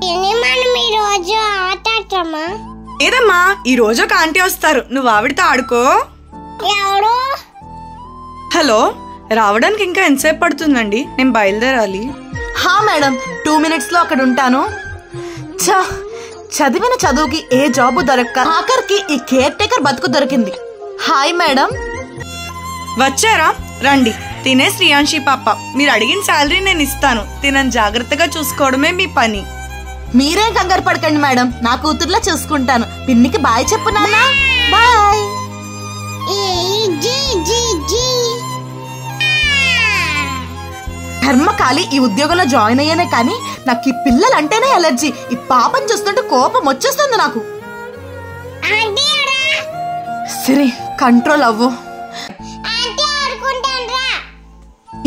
మనం ఈ రోజు ఆటమా? లేదమ్మా, ఈ రోజు ఒక ఆంటీ వస్తారు, నువ్వు ఆవిడతో ఆడుకో. ఎవరు? హలో, రావడానికి ఇంకా ఎంతసేపు పడుతుందండి? నేను బయలుదేరాలి. హా మేడం, 2 minutes లో అక్కడ ఉంటాను. చదివిన చదువుకి ఏ జాబు దొరక్క ఆఖరికి ఈ కేర్ టేకర్ బతుకు దొరికింది. Hi madam. వచ్చారా? రండి. తినే శ్రీయాంశి పాప. మీరు అడిగిన శాలరీ నేను ఇస్తాను. తినని జాగ్రత్తగా చూసుకోవడమే మీ పని. మీరేం కంగారు పడకండి మేడం, నా కూతుర్లా చూసుకుంటాను. పిన్నికి బాయ్ చెప్పు నాన్న. బాయ్. ధర్మకాలి ఈ ఉద్యోగంలో జాయిన్ అయ్యానే కానీ నాకు ఈ పిల్లలంటేనే అలర్జీ. ఈ పాపం చూస్తుంటే కోపం వచ్చేస్తుంది నాకు. సరే, కంట్రోల్ అవ్వు.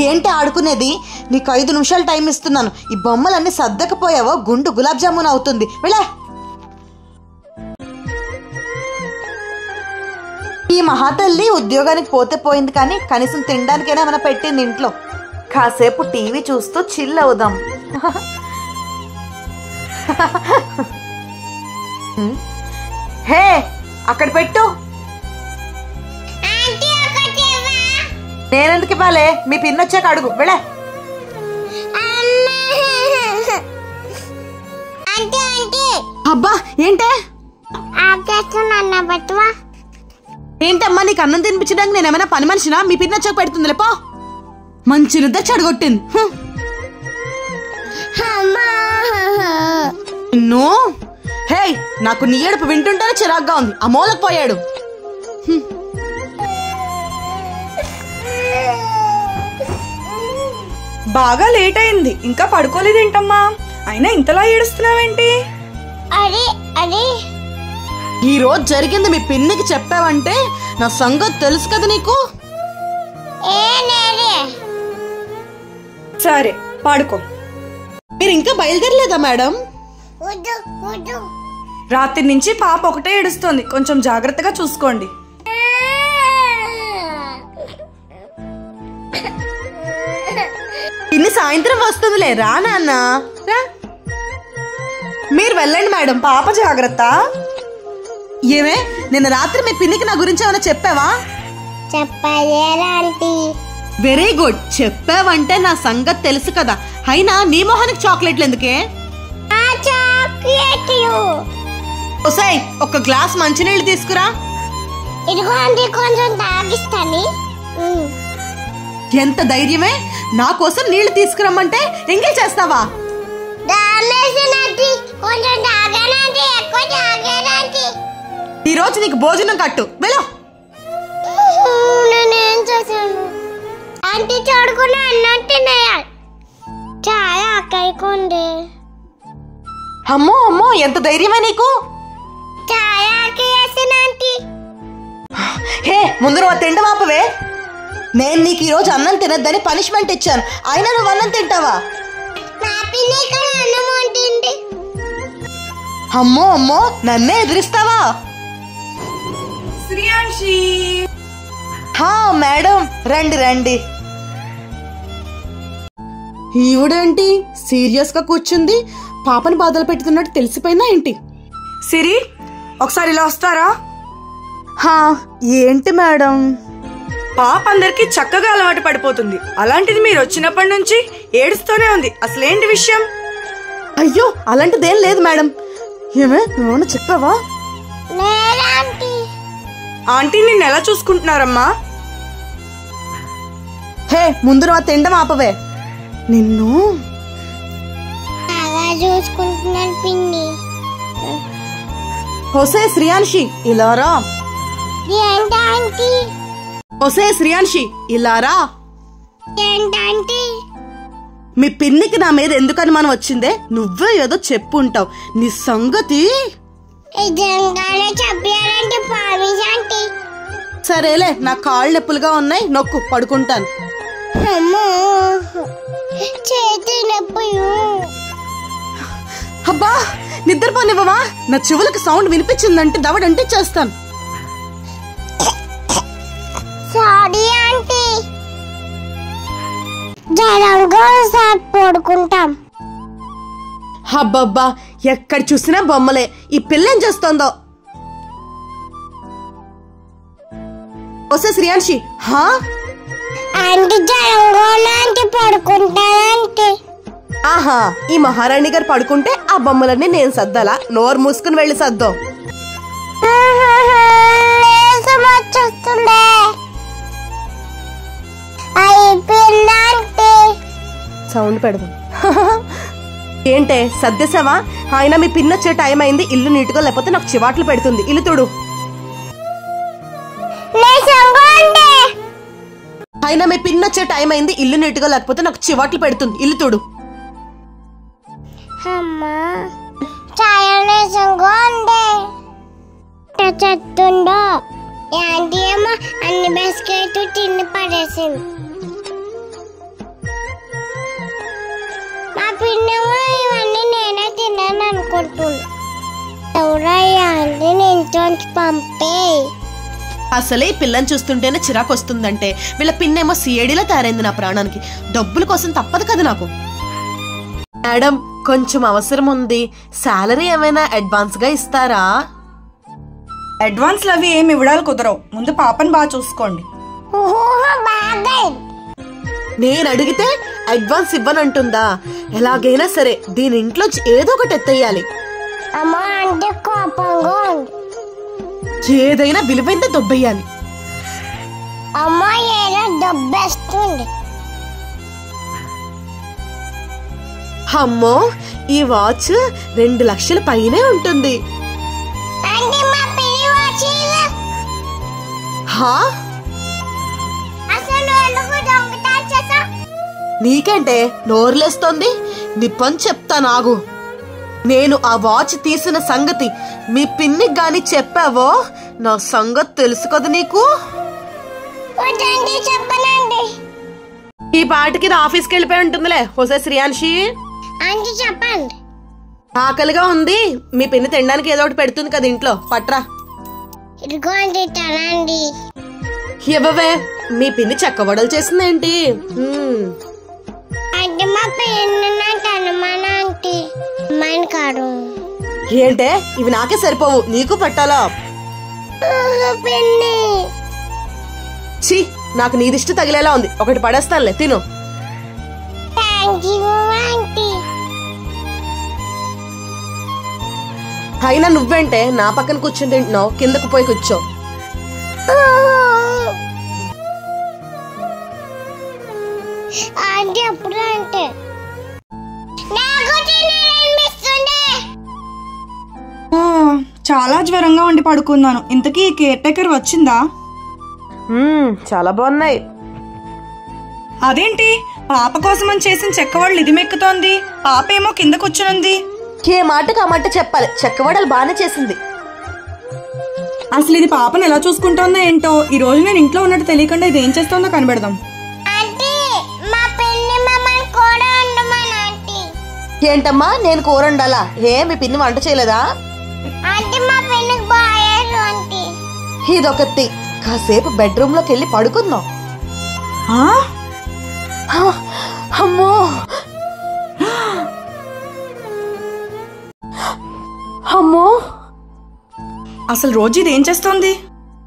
ఏంటి ఆడుకునేది? నీకు 5 నిమిషాలు టైం ఇస్తున్నాను. ఈ బొమ్మలన్నీ సర్దకపోయావో గుండు గులాబ్ జామున్ అవుతుంది. వెళ్ళా. ఈ మహాతల్లి ఉద్యోగానికి పోతే పోయింది కానీ కనీసం తినడానికైనా ఏమైనా పెట్టింది ఇంట్లో. కాసేపు టీవీ చూస్తూ చిల్ అవుదాం. హే, అక్కడ పెట్టు. నేనెందుకు ఇవ్వాలే? మీ పిన్ వచ్చాక అడుగు. వెళ్ళే. అబ్బా ఏంటే? ఏంటమ్మా, నీకు అన్నం తినిపించడానికి నేనేమైనా పని మనిషినా? మీ పిన్ వచ్చాక పెడుతుంది లేపో. మంచి నిద్ర చెడగొట్టింది. నిన్ను. హే, నాకు నీ ఏడుపు వింటుంటేనే చిరాగ్గా ఉంది. ఆ మూలకు పోయాడు. బాగా లేట్ అయింది, ఇంకా పడుకోలేదేంటమ్మా? అయినా ఇంతలా ఏడుస్తున్నావేంటి? ఈ రోజు జరిగింది మీ పిన్నికి చెప్పావంటే నా సంగతి తెలుసు కదా నీకు. సరే, పడుకో. మీరు ఇంకా బయలుదేరలేదా మేడం? రాత్రి నుంచి పాప ఒకటే ఏడుస్తోంది, కొంచెం జాగ్రత్తగా చూసుకోండి. పిన్ని సాయంత్రం వస్తుందిలే, రా నాన్న రా. మీరు వెళ్ళండి మేడం, పాప జాగ్రత్త. ఏమే, నిన్న రాత్రి మీ పిన్నికి నా గురించి ఏమైనా చెప్పావా? వెరీ గుడ్, చెప్పావంటే నా సంగతి తెలుసు కదా. అయినా నీ మొహానికి చాక్లెట్లు ఎందుకే? ఒసేయ్, ఒక గ్లాస్ మంచినీళ్ళు తీసుకురా. ఎంత ధైర్యమే? నా కోసం నీళ్లు తీసుకురమ్మంటే ఎంగిల్ చేస్తావా? ఈ రోజు నీకు భోజనం కట్టు. వెళ్ళు. అమ్మో అమ్మో, ఎంత ధైర్యమే నీకు? హే, ముందు నువ్వు తిండం ఆపవే. నేను నీకు ఈరోజు అన్నం తినద్దని పనిష్మెంట్ ఇచ్చాను, అయినా నువ్వు అన్నం తింటావా? అమ్మో అమ్మో, నన్నే ఎదిరిస్తావా? శ్రీయాంశి. హా మేడం, రండి రండి. ఈవిడేంటి సీరియస్ గా కూర్చుంది? పాపని బాధలు పెట్టుతున్నట్టు తెలిసిపోయిందా ఏంటి? సిరి, ఒకసారి ఇలా వస్తారా? హా, ఏంటి మేడం? పాప అందరికి చక్కగా అలవాటు పడిపోతుంది, అలాంటిది మీరు వచ్చినప్పటి నుంచి ఏడుస్తూనే ఉంది. అసలేంటి విషయం? అయ్యో, అలాంటిదేం లేదు మేడం. ఏమే, నువ్వు చెప్పావా? ఆంటీ నిన్ను ఎలా చూసుకుంటున్నారమ్మా? హే, ముందు నువ్వు తిండం ఆపవే. నిన్ను చూసుకుంటున్నాను పిన్ని. ఒసే శ్రీయాంశి, ఇలా రా. ఒసే శ్రీయాంశి, ఇలా రా. మీ పిన్నికి నా మీద ఎందుకు అనుమానం వచ్చిందే? నువ్వే ఏదో చెప్పు ఉంటావు. నీ సంగతి సరేలే, నా కాళ్ళు నొప్పులుగా ఉన్నాయి, నొక్కు, పడుకుంటాను. అబ్బా, నిద్రపోనివ్వవా? నా చెవులకు సౌండ్ వినిపించిందంటే దవడంటే చేస్తాను. సారీ ఆంటీ, పడుకుంటాం. అబ్బబ్బా ఎక్కడ చూసినా బొమ్మలే. ఈ పిల్ల ఏం చేస్తోందో. వస్తే శ్రీయాంశి. హా ఆంటీ జరంగోలాంటి పడుకుంటానంటే. ఆహా, ఈ మహారాణి గారు పడుకుంటే ఆ బొమ్మలన్నీ నేను సర్దాలా? నోరు మూసుకుని వెళ్ళి సర్దాం. వచ్చేస్తుండే అయిపోయిందంటే సౌండ్ పెడదాం. ఏంటే సర్దేశావా? ఆయన మీ పిన్ వచ్చే టైం అయింది. ఇల్లు నీట్గా లేకపోతే నాకు చివాట్లు పెడుతుంది. ఇల్లు తుడు. ఆయన మీ పిన్ వచ్చే టైం అయింది. ఇల్లు నీట్గా లేకపోతే నాకు చివాట్లు పెడుతుంది. ఇల్లు తుడు. అమ్మా చాలా నీసంగా ఉంది. చెత్తుండో ఆంటీ ఏమో అన్ని బిస్కెట్ తిని పడేసింది. మా పిన్నేమో ఇవన్నీ నేనే తిన్నాను అనుకుంటున్నా. ఎవరయ్యా ఆంటీ ఇంట్లోంచి పంపే. అసలే ఈ పిల్లని చూస్తుంటేనే చిరాకు వస్తుందంటే వీళ్ళ పిన్నేమో సిఐడిలో తయారైంది నా ప్రాణానికి. డబ్బుల కోసం తప్పదు కదా నాకు. మేడం కొంచెం అవసరం ఉంది. శాలరీ ఏమైనా అడ్వాన్స్ గా ఇస్తారా? అడ్వాన్స్లు అవి ఏమి ఇవ్వడాలు కుదరవు. ముందు పాపని బాగా చూసుకోండి. నేను అడిగితే అడ్వాన్స్ ఇవ్వనంటుందా? ఎలాగైనా సరే దీని ఇంట్లో ఏదో ఒకటి ఎత్తేయాలి. అమ్మా అంటే కోపంగా ఉంది. ఏదైనా విలువైందే దొబ్బేయాలి. అమ్మా ఏదో దొబ్బేస్తుంది. అమ్మో ఈ వాచ్ 2 లక్షల పైనే ఉంటుంది. హా నీకంటే నోర్లేస్తోంది. నిప్పని చెప్తా నాగు. నేను ఆ వాచ్ తీసిన సంగతి మీ పిన్నికి గాని చెప్పావో నా సంగతి తెలుసు కదా నీకు. ఈ పాటికి ఆఫీస్కి వెళ్ళిపోయి ఉంటుందిలే. హోసే శ్రీయాంశి చెప్పండి. ఆకలిగా ఉంది. మీ పిన్ని తినడానికి ఏదో ఒకటి పెడుతుంది కదా ఇంట్లో. పట్రా. ఇదిగోండి తినండి. ఇవ్వవే. మీ పిన్ని చెక్కవడలు చేసిందేంటి? అంటే మా పిన్ని కాడు. ఏంటే ఇవి నాకే సరిపోవు, నీకు పెట్టాలా? పిన్ని ఛీ, నాకు నీ దిష్టి తగిలేలా ఉంది. ఒకటి పడేస్తానులే, తిను. అయినా నువ్వేంటే నా పక్కన కూర్చుని తింటున్నావు? కిందకు పోయి కూర్చో. ఆంటీ అప్పుడు అంటే చాలా జ్వరంగా ఉండి పడుకున్నాను. ఇంతకీ కేర్ టేకర్ వచ్చిందా? చాలా బాగున్నాయి. అదేంటి పాప కోసం అని చేసిన చెక్కవాళ్ళు ఇది మెక్కుతోంది, పాప ఏమో కింద కూర్చునుంది. ఏ మాటకు ఆ మాట చెప్పాలి. చెక్కవడలు బాగానే చేసింది. అసలు ఇది పాపను ఎలా చూసుకుంటోందో ఏంటో. ఈ రోజు నేను ఇంట్లో ఉన్నట్టు తెలియకుండా ఇది ఏం చేస్తోందో కనిపెడదాం. ఏంటమ్మా నేను కూర వండాలా? ఏ మీ పిన్ని వంట చేయలేదా? ఇదొకటి. కాసేపు బెడ్రూమ్ లోకి వెళ్ళి పడుకుందాం. అమ్మో అమ్మో, అసలు రోజు ఇది ఏం చేస్తోంది?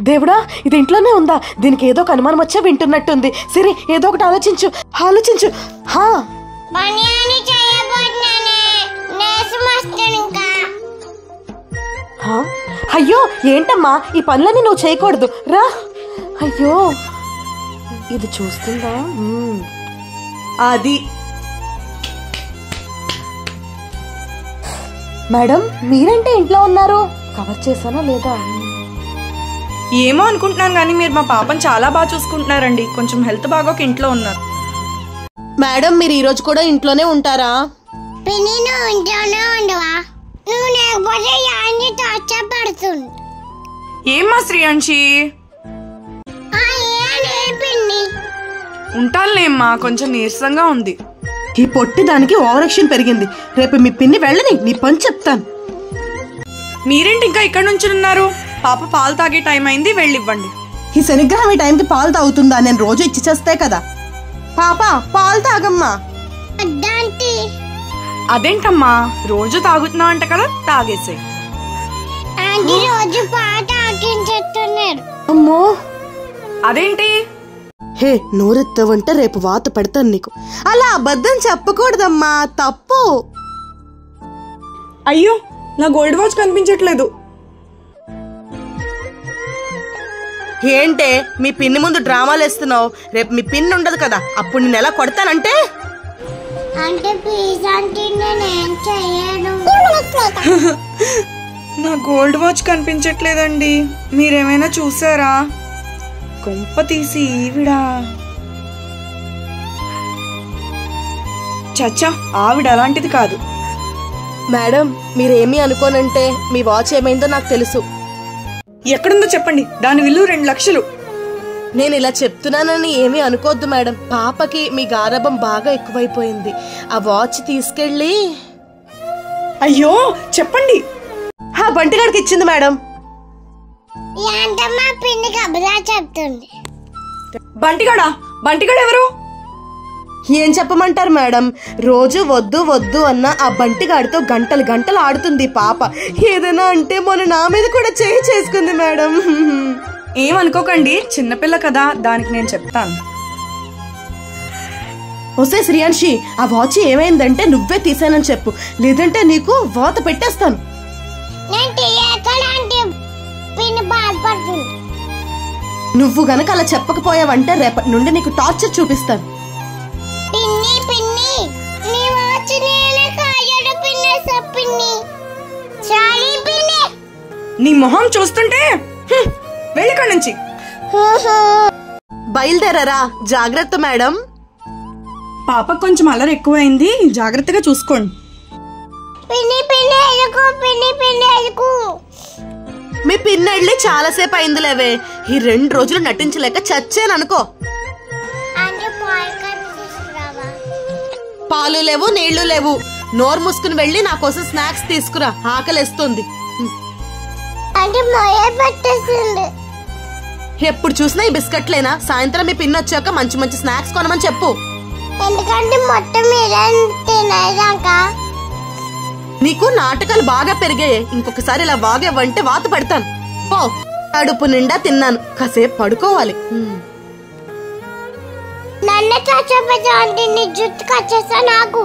దేవుడా, ఇది ఇంట్లోనే ఉందా? దీనికి ఏదో అనుమానం వచ్చా వింటున్నట్టుంది. సరే ఏదో ఒకటి ఆలోచించు ఆలోచించు. హా అయ్యో ఏంటమ్మా ఈ పనులన్నీ నువ్వు చేయకూడదు. రా. అయ్యో ఇది చూస్తుందా? అది మేడం మీరేంటే ఇంట్లో ఉన్నారు? కవర్ చేశానా లేదా? ఏమో అనుకుంటున్నాను కానీ మీరు మా పాపను చాలా బాగా చూసుకుంటున్నారండి. కొంచెం హెల్త్ బాగోక ఇంట్లో ఉన్నారు. మేడం మీరు ఈ రోజు కూడా ఇంట్లోనే ఉంటారా? పిన్ని నువ్వు ఇంట్లోనే ఉండవా? నువ్వు లేకపోతే యాంటీ టార్చర్ పడుతుంది. ఏమ్మా శ్రీయాంశి? ఉంటానులేమ్మా, కొంచెం నీరసంగా ఉంది. ఈ పొట్టి దానికి ఓవర్ యాక్షన్ పెరిగింది. రేపు మీ పిన్ని వెళ్ళని నీ పని చెప్తాను. మీరేంటి ఇంకా ఇక్కడ నుంచి ఉన్నారు? పాప పాలు తాగే టైం అయింది, వెళ్ళివ్వండి. ఈ శనిగ్రహం ఈ టైంకి పాలు తాగుతుందా? నేను రోజు ఇచ్చి చేస్తే కదా. పాప పాలు తాగమ్మా. అదేంటమ్మా రోజు తాగుతున్నావు అంట కదా, తాగేసే. ఆంటీ రోజు పాట ఆకించేస్తున్నారు. అమ్మో, అదేంటి? హే నోరెత్తావంటే రేపు వాత పెడతాను నీకు. అలా అబద్ధం చెప్పకూడదమ్మా, తప్పు. అయ్యో, నా గోల్డ్ వాచ్ కనిపించట్లేదు. ఏంటే మీ పిన్ని ముందు డ్రామాలు వేస్తున్నావు? రేపు మీ పిన్ ఉండదు కదా, అప్పుడు నేను ఎలా కొడతానంటే. అంటే ప్లీజ్ ఆంటీ నేనేం చెయ్యను. నా గోల్డ్ వాచ్ కనిపించట్లేదండి, మీరేమైనా చూసారా? కొంప తీసి ఈవిడా? చచ్చా, ఆవిడ అలాంటిది కాదు. మేడం మీరేమీ అనుకోనంటే మీ వాచ్ ఏమైందో నాకు తెలుసు. ఎక్కడుందో చెప్పండి, దాని విలువ 2 లక్షలు. నేను ఇలా చెప్తున్నానని ఏమీ అనుకోవద్దు మేడం. పాపకి మీ గారాబం బాగా ఎక్కువైపోయింది. ఆ వాచ్ తీసుకెళ్ళి అయ్యో చెప్పండి. ఆ బంటిగాడికి ఇచ్చింది మేడం. ఏంటమ్మా పిన్ని కబురా చెప్తుంది. బంటిగాడా? బంటిగాడు ఎవరు? ఏం చెప్పమంటారు మేడం, రోజు వద్దు వద్దు అన్న ఆ బంటిగాడితో గంటలు గంటలు ఆడుతుంది పాప. ఏదైనా అంటే మొన్న నా మీద కూడా చేసుకుంది మేడం. ఏమనుకోకండి, చిన్నపిల్ల కదా, దానికి నేను చెప్తాను. ఒసే శ్రీయాన్షి, ఆ వాచ్ ఏమైందంటే నువ్వే తీసానని చెప్పు, లేదంటే నీకు వాత పెట్టేస్తాను. నేను తీయకలాంటి పిన్ని బాధపడుతుంది. నువ్వు గనక అలా చెప్పకపోయావంటే రేపటి నుండి నీకు టార్చర్ చూపిస్తాను. పిన్ని పిన్ని నీ వాచ్ నేనే కాయడు పిన్ని పిన్ని. సారీ పిన్ని. నీ మొహం చూస్తుంటే వెళ్ళిక్కడి నుంచి. బయలుదేరారా? జాగ్రత్త మేడం. పాప కొంచెం అల్లరి ఎక్కువైంది, జాగ్రత్తగా చూసుకోండి. పిన్ని పిన్ని ఎలుకు పిన్ని పిన్ని ఎలుకు. మీ పిన్నెళ్ళి చాలాసేపు అయిందిలేవే. ఈ 2 రోజులు నటించలేక చచ్చాననుకో. అంటే పాలు తీసుకురావా? పాలు లేవు, నీళ్లు లేవు. నోరు మూసుకుని వెళ్ళి నా కోసం స్నాక్స్ తీసుకురా, ఆకలిస్తుంది. అంటే మొయ పెట్టేసింది. ఎప్పుడు చూసినా ఈ బిస్కెట్లేనా? సాయంత్రం మీ పిన్ వచ్చాక మంచి మంచి స్నాక్స్ కొనమని చెప్పు. ఎందుకంటే మొత్తం మీరే తినేదాక. నీకు నాటకాలు బాగా పెరిగాయి. ఇంకొకసారి ఇలా వాగేవంటే వాత పెడతాను. పో, కడుపు నిండా తిన్నాను, కాసేపు పడుకోవాలి. నన్ను చచ్చబెట్టు ఆంటీ, నీ జుట్టు కచ్చేస్తా నాకు.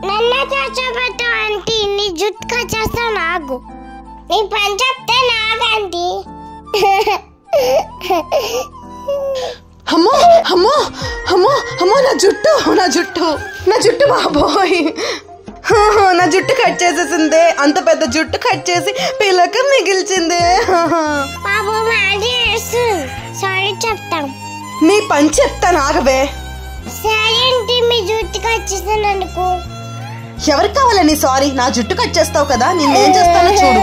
నన్ను చచ్చబెట్టు ఆంటీ, నీ జుట్టు కచ్చేస్తా నాకు. నీ పని చెప్తే నాకంటీ. అమ్మో అమ్మో అమ్మో అమ్మో, నా జుట్టు నా జుట్టు నా జుట్టు బాబోయ్, నా జుట్టు కట్ చేసేసిందే. అంత పెద్ద జుట్టు కట్ చేసి పిల్లక మిగిల్చిందే. పాపం ఆంటీ సారీ చెప్తాం. నీ పని చెప్తాను, ఆగవే. సరే ఆంటీ, మీ జుట్టు కచ్చేసాను అనుకో. ఎవరికి కావాలని సారీ? నా జుట్టు కట్ చేస్తావు కదా, నేనేం చేస్తానో చూడు.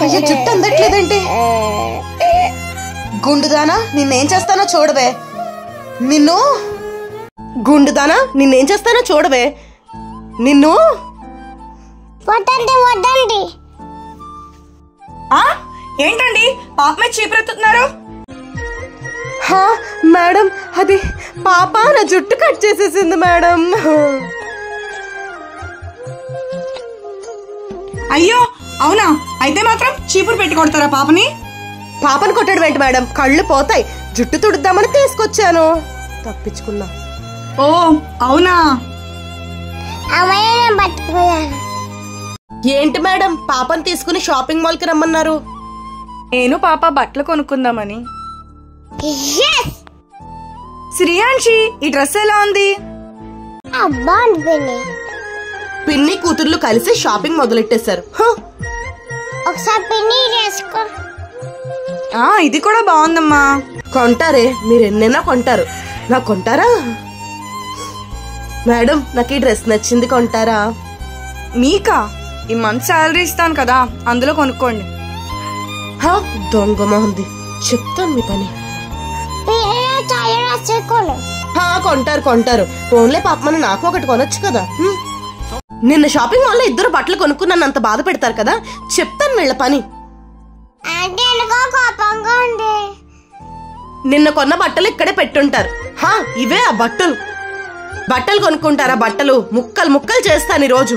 అయ్యో, జుట్టు అందట్లేదంటే. గుండుదానా, నిన్నేం చేస్తానో చూడవే. నిన్ను గుండుదానా, నిన్నేం చేస్తానో చూడవే. నిన్ను వద్దండి వద్దండి. ఏంటండి పాప మీద చీపురెత్తుతున్నారు? మేడం, అది పాప నా జుట్టు కట్ చేసేసింది మేడం. అయ్యో అవునా? అయితే మాత్రం చీపురు పెట్టి కొడతారా పాపని? పాపను కొట్టడం ఏంటి మేడం, కళ్ళు పోతాయి. జుట్టు తుడుద్దామని తీసుకొచ్చాను, తప్పించుకున్నా. ఓ అవునా? అమ్మయ్య పట్టుకుపోయాను. ఏంటి మేడం, పాపను తీసుకుని షాపింగ్ మాల్ కి రమ్మన్నారు? నేను పాప బట్టలు కొనుక్కుందామని. Yes! శ్రీయాన్షి, ఈ డ్రెస్ ఎలా ఉంది? అబ్బా పిన్ని. పిన్ని కూతుర్లు కలిసి షాపింగ్ మొదలెట్టేశారు. ఒకసారి పిన్ని వేసుకో. ఇది కూడా బాగుందమ్మా. కొంటారే, మీరు ఎన్నైనా కొంటారు, నాకు కొంటారా? మేడం, నాకు ఈ డ్రెస్ నచ్చింది, కొంటారా? మీకా? ఈ మంత్ శాలరీ ఇస్తాను కదా, అందులో కొనుక్కోండి. దొంగ మొహంది, చెప్తాను మీ పని. కొంటారు కొంటారు, ఫోన్లే పాపమని నాకు ఒకటి కొనొచ్చు కదా. నిన్న షాపింగ్ మాల్ లో 2 బట్టలు కొనుక్కున్నాను, అంత బాధ పెడతారు కదా, చెప్తాను వీళ్ళ పని. నిన్న కొన్న బట్టలు ఇక్కడే పెట్టుంటారు. ఇవే ఆ బట్టలు. బట్టలు కొనుక్కుంటారా? బట్టలు ముక్కలు ముక్కలు చేస్తాను ఈరోజు.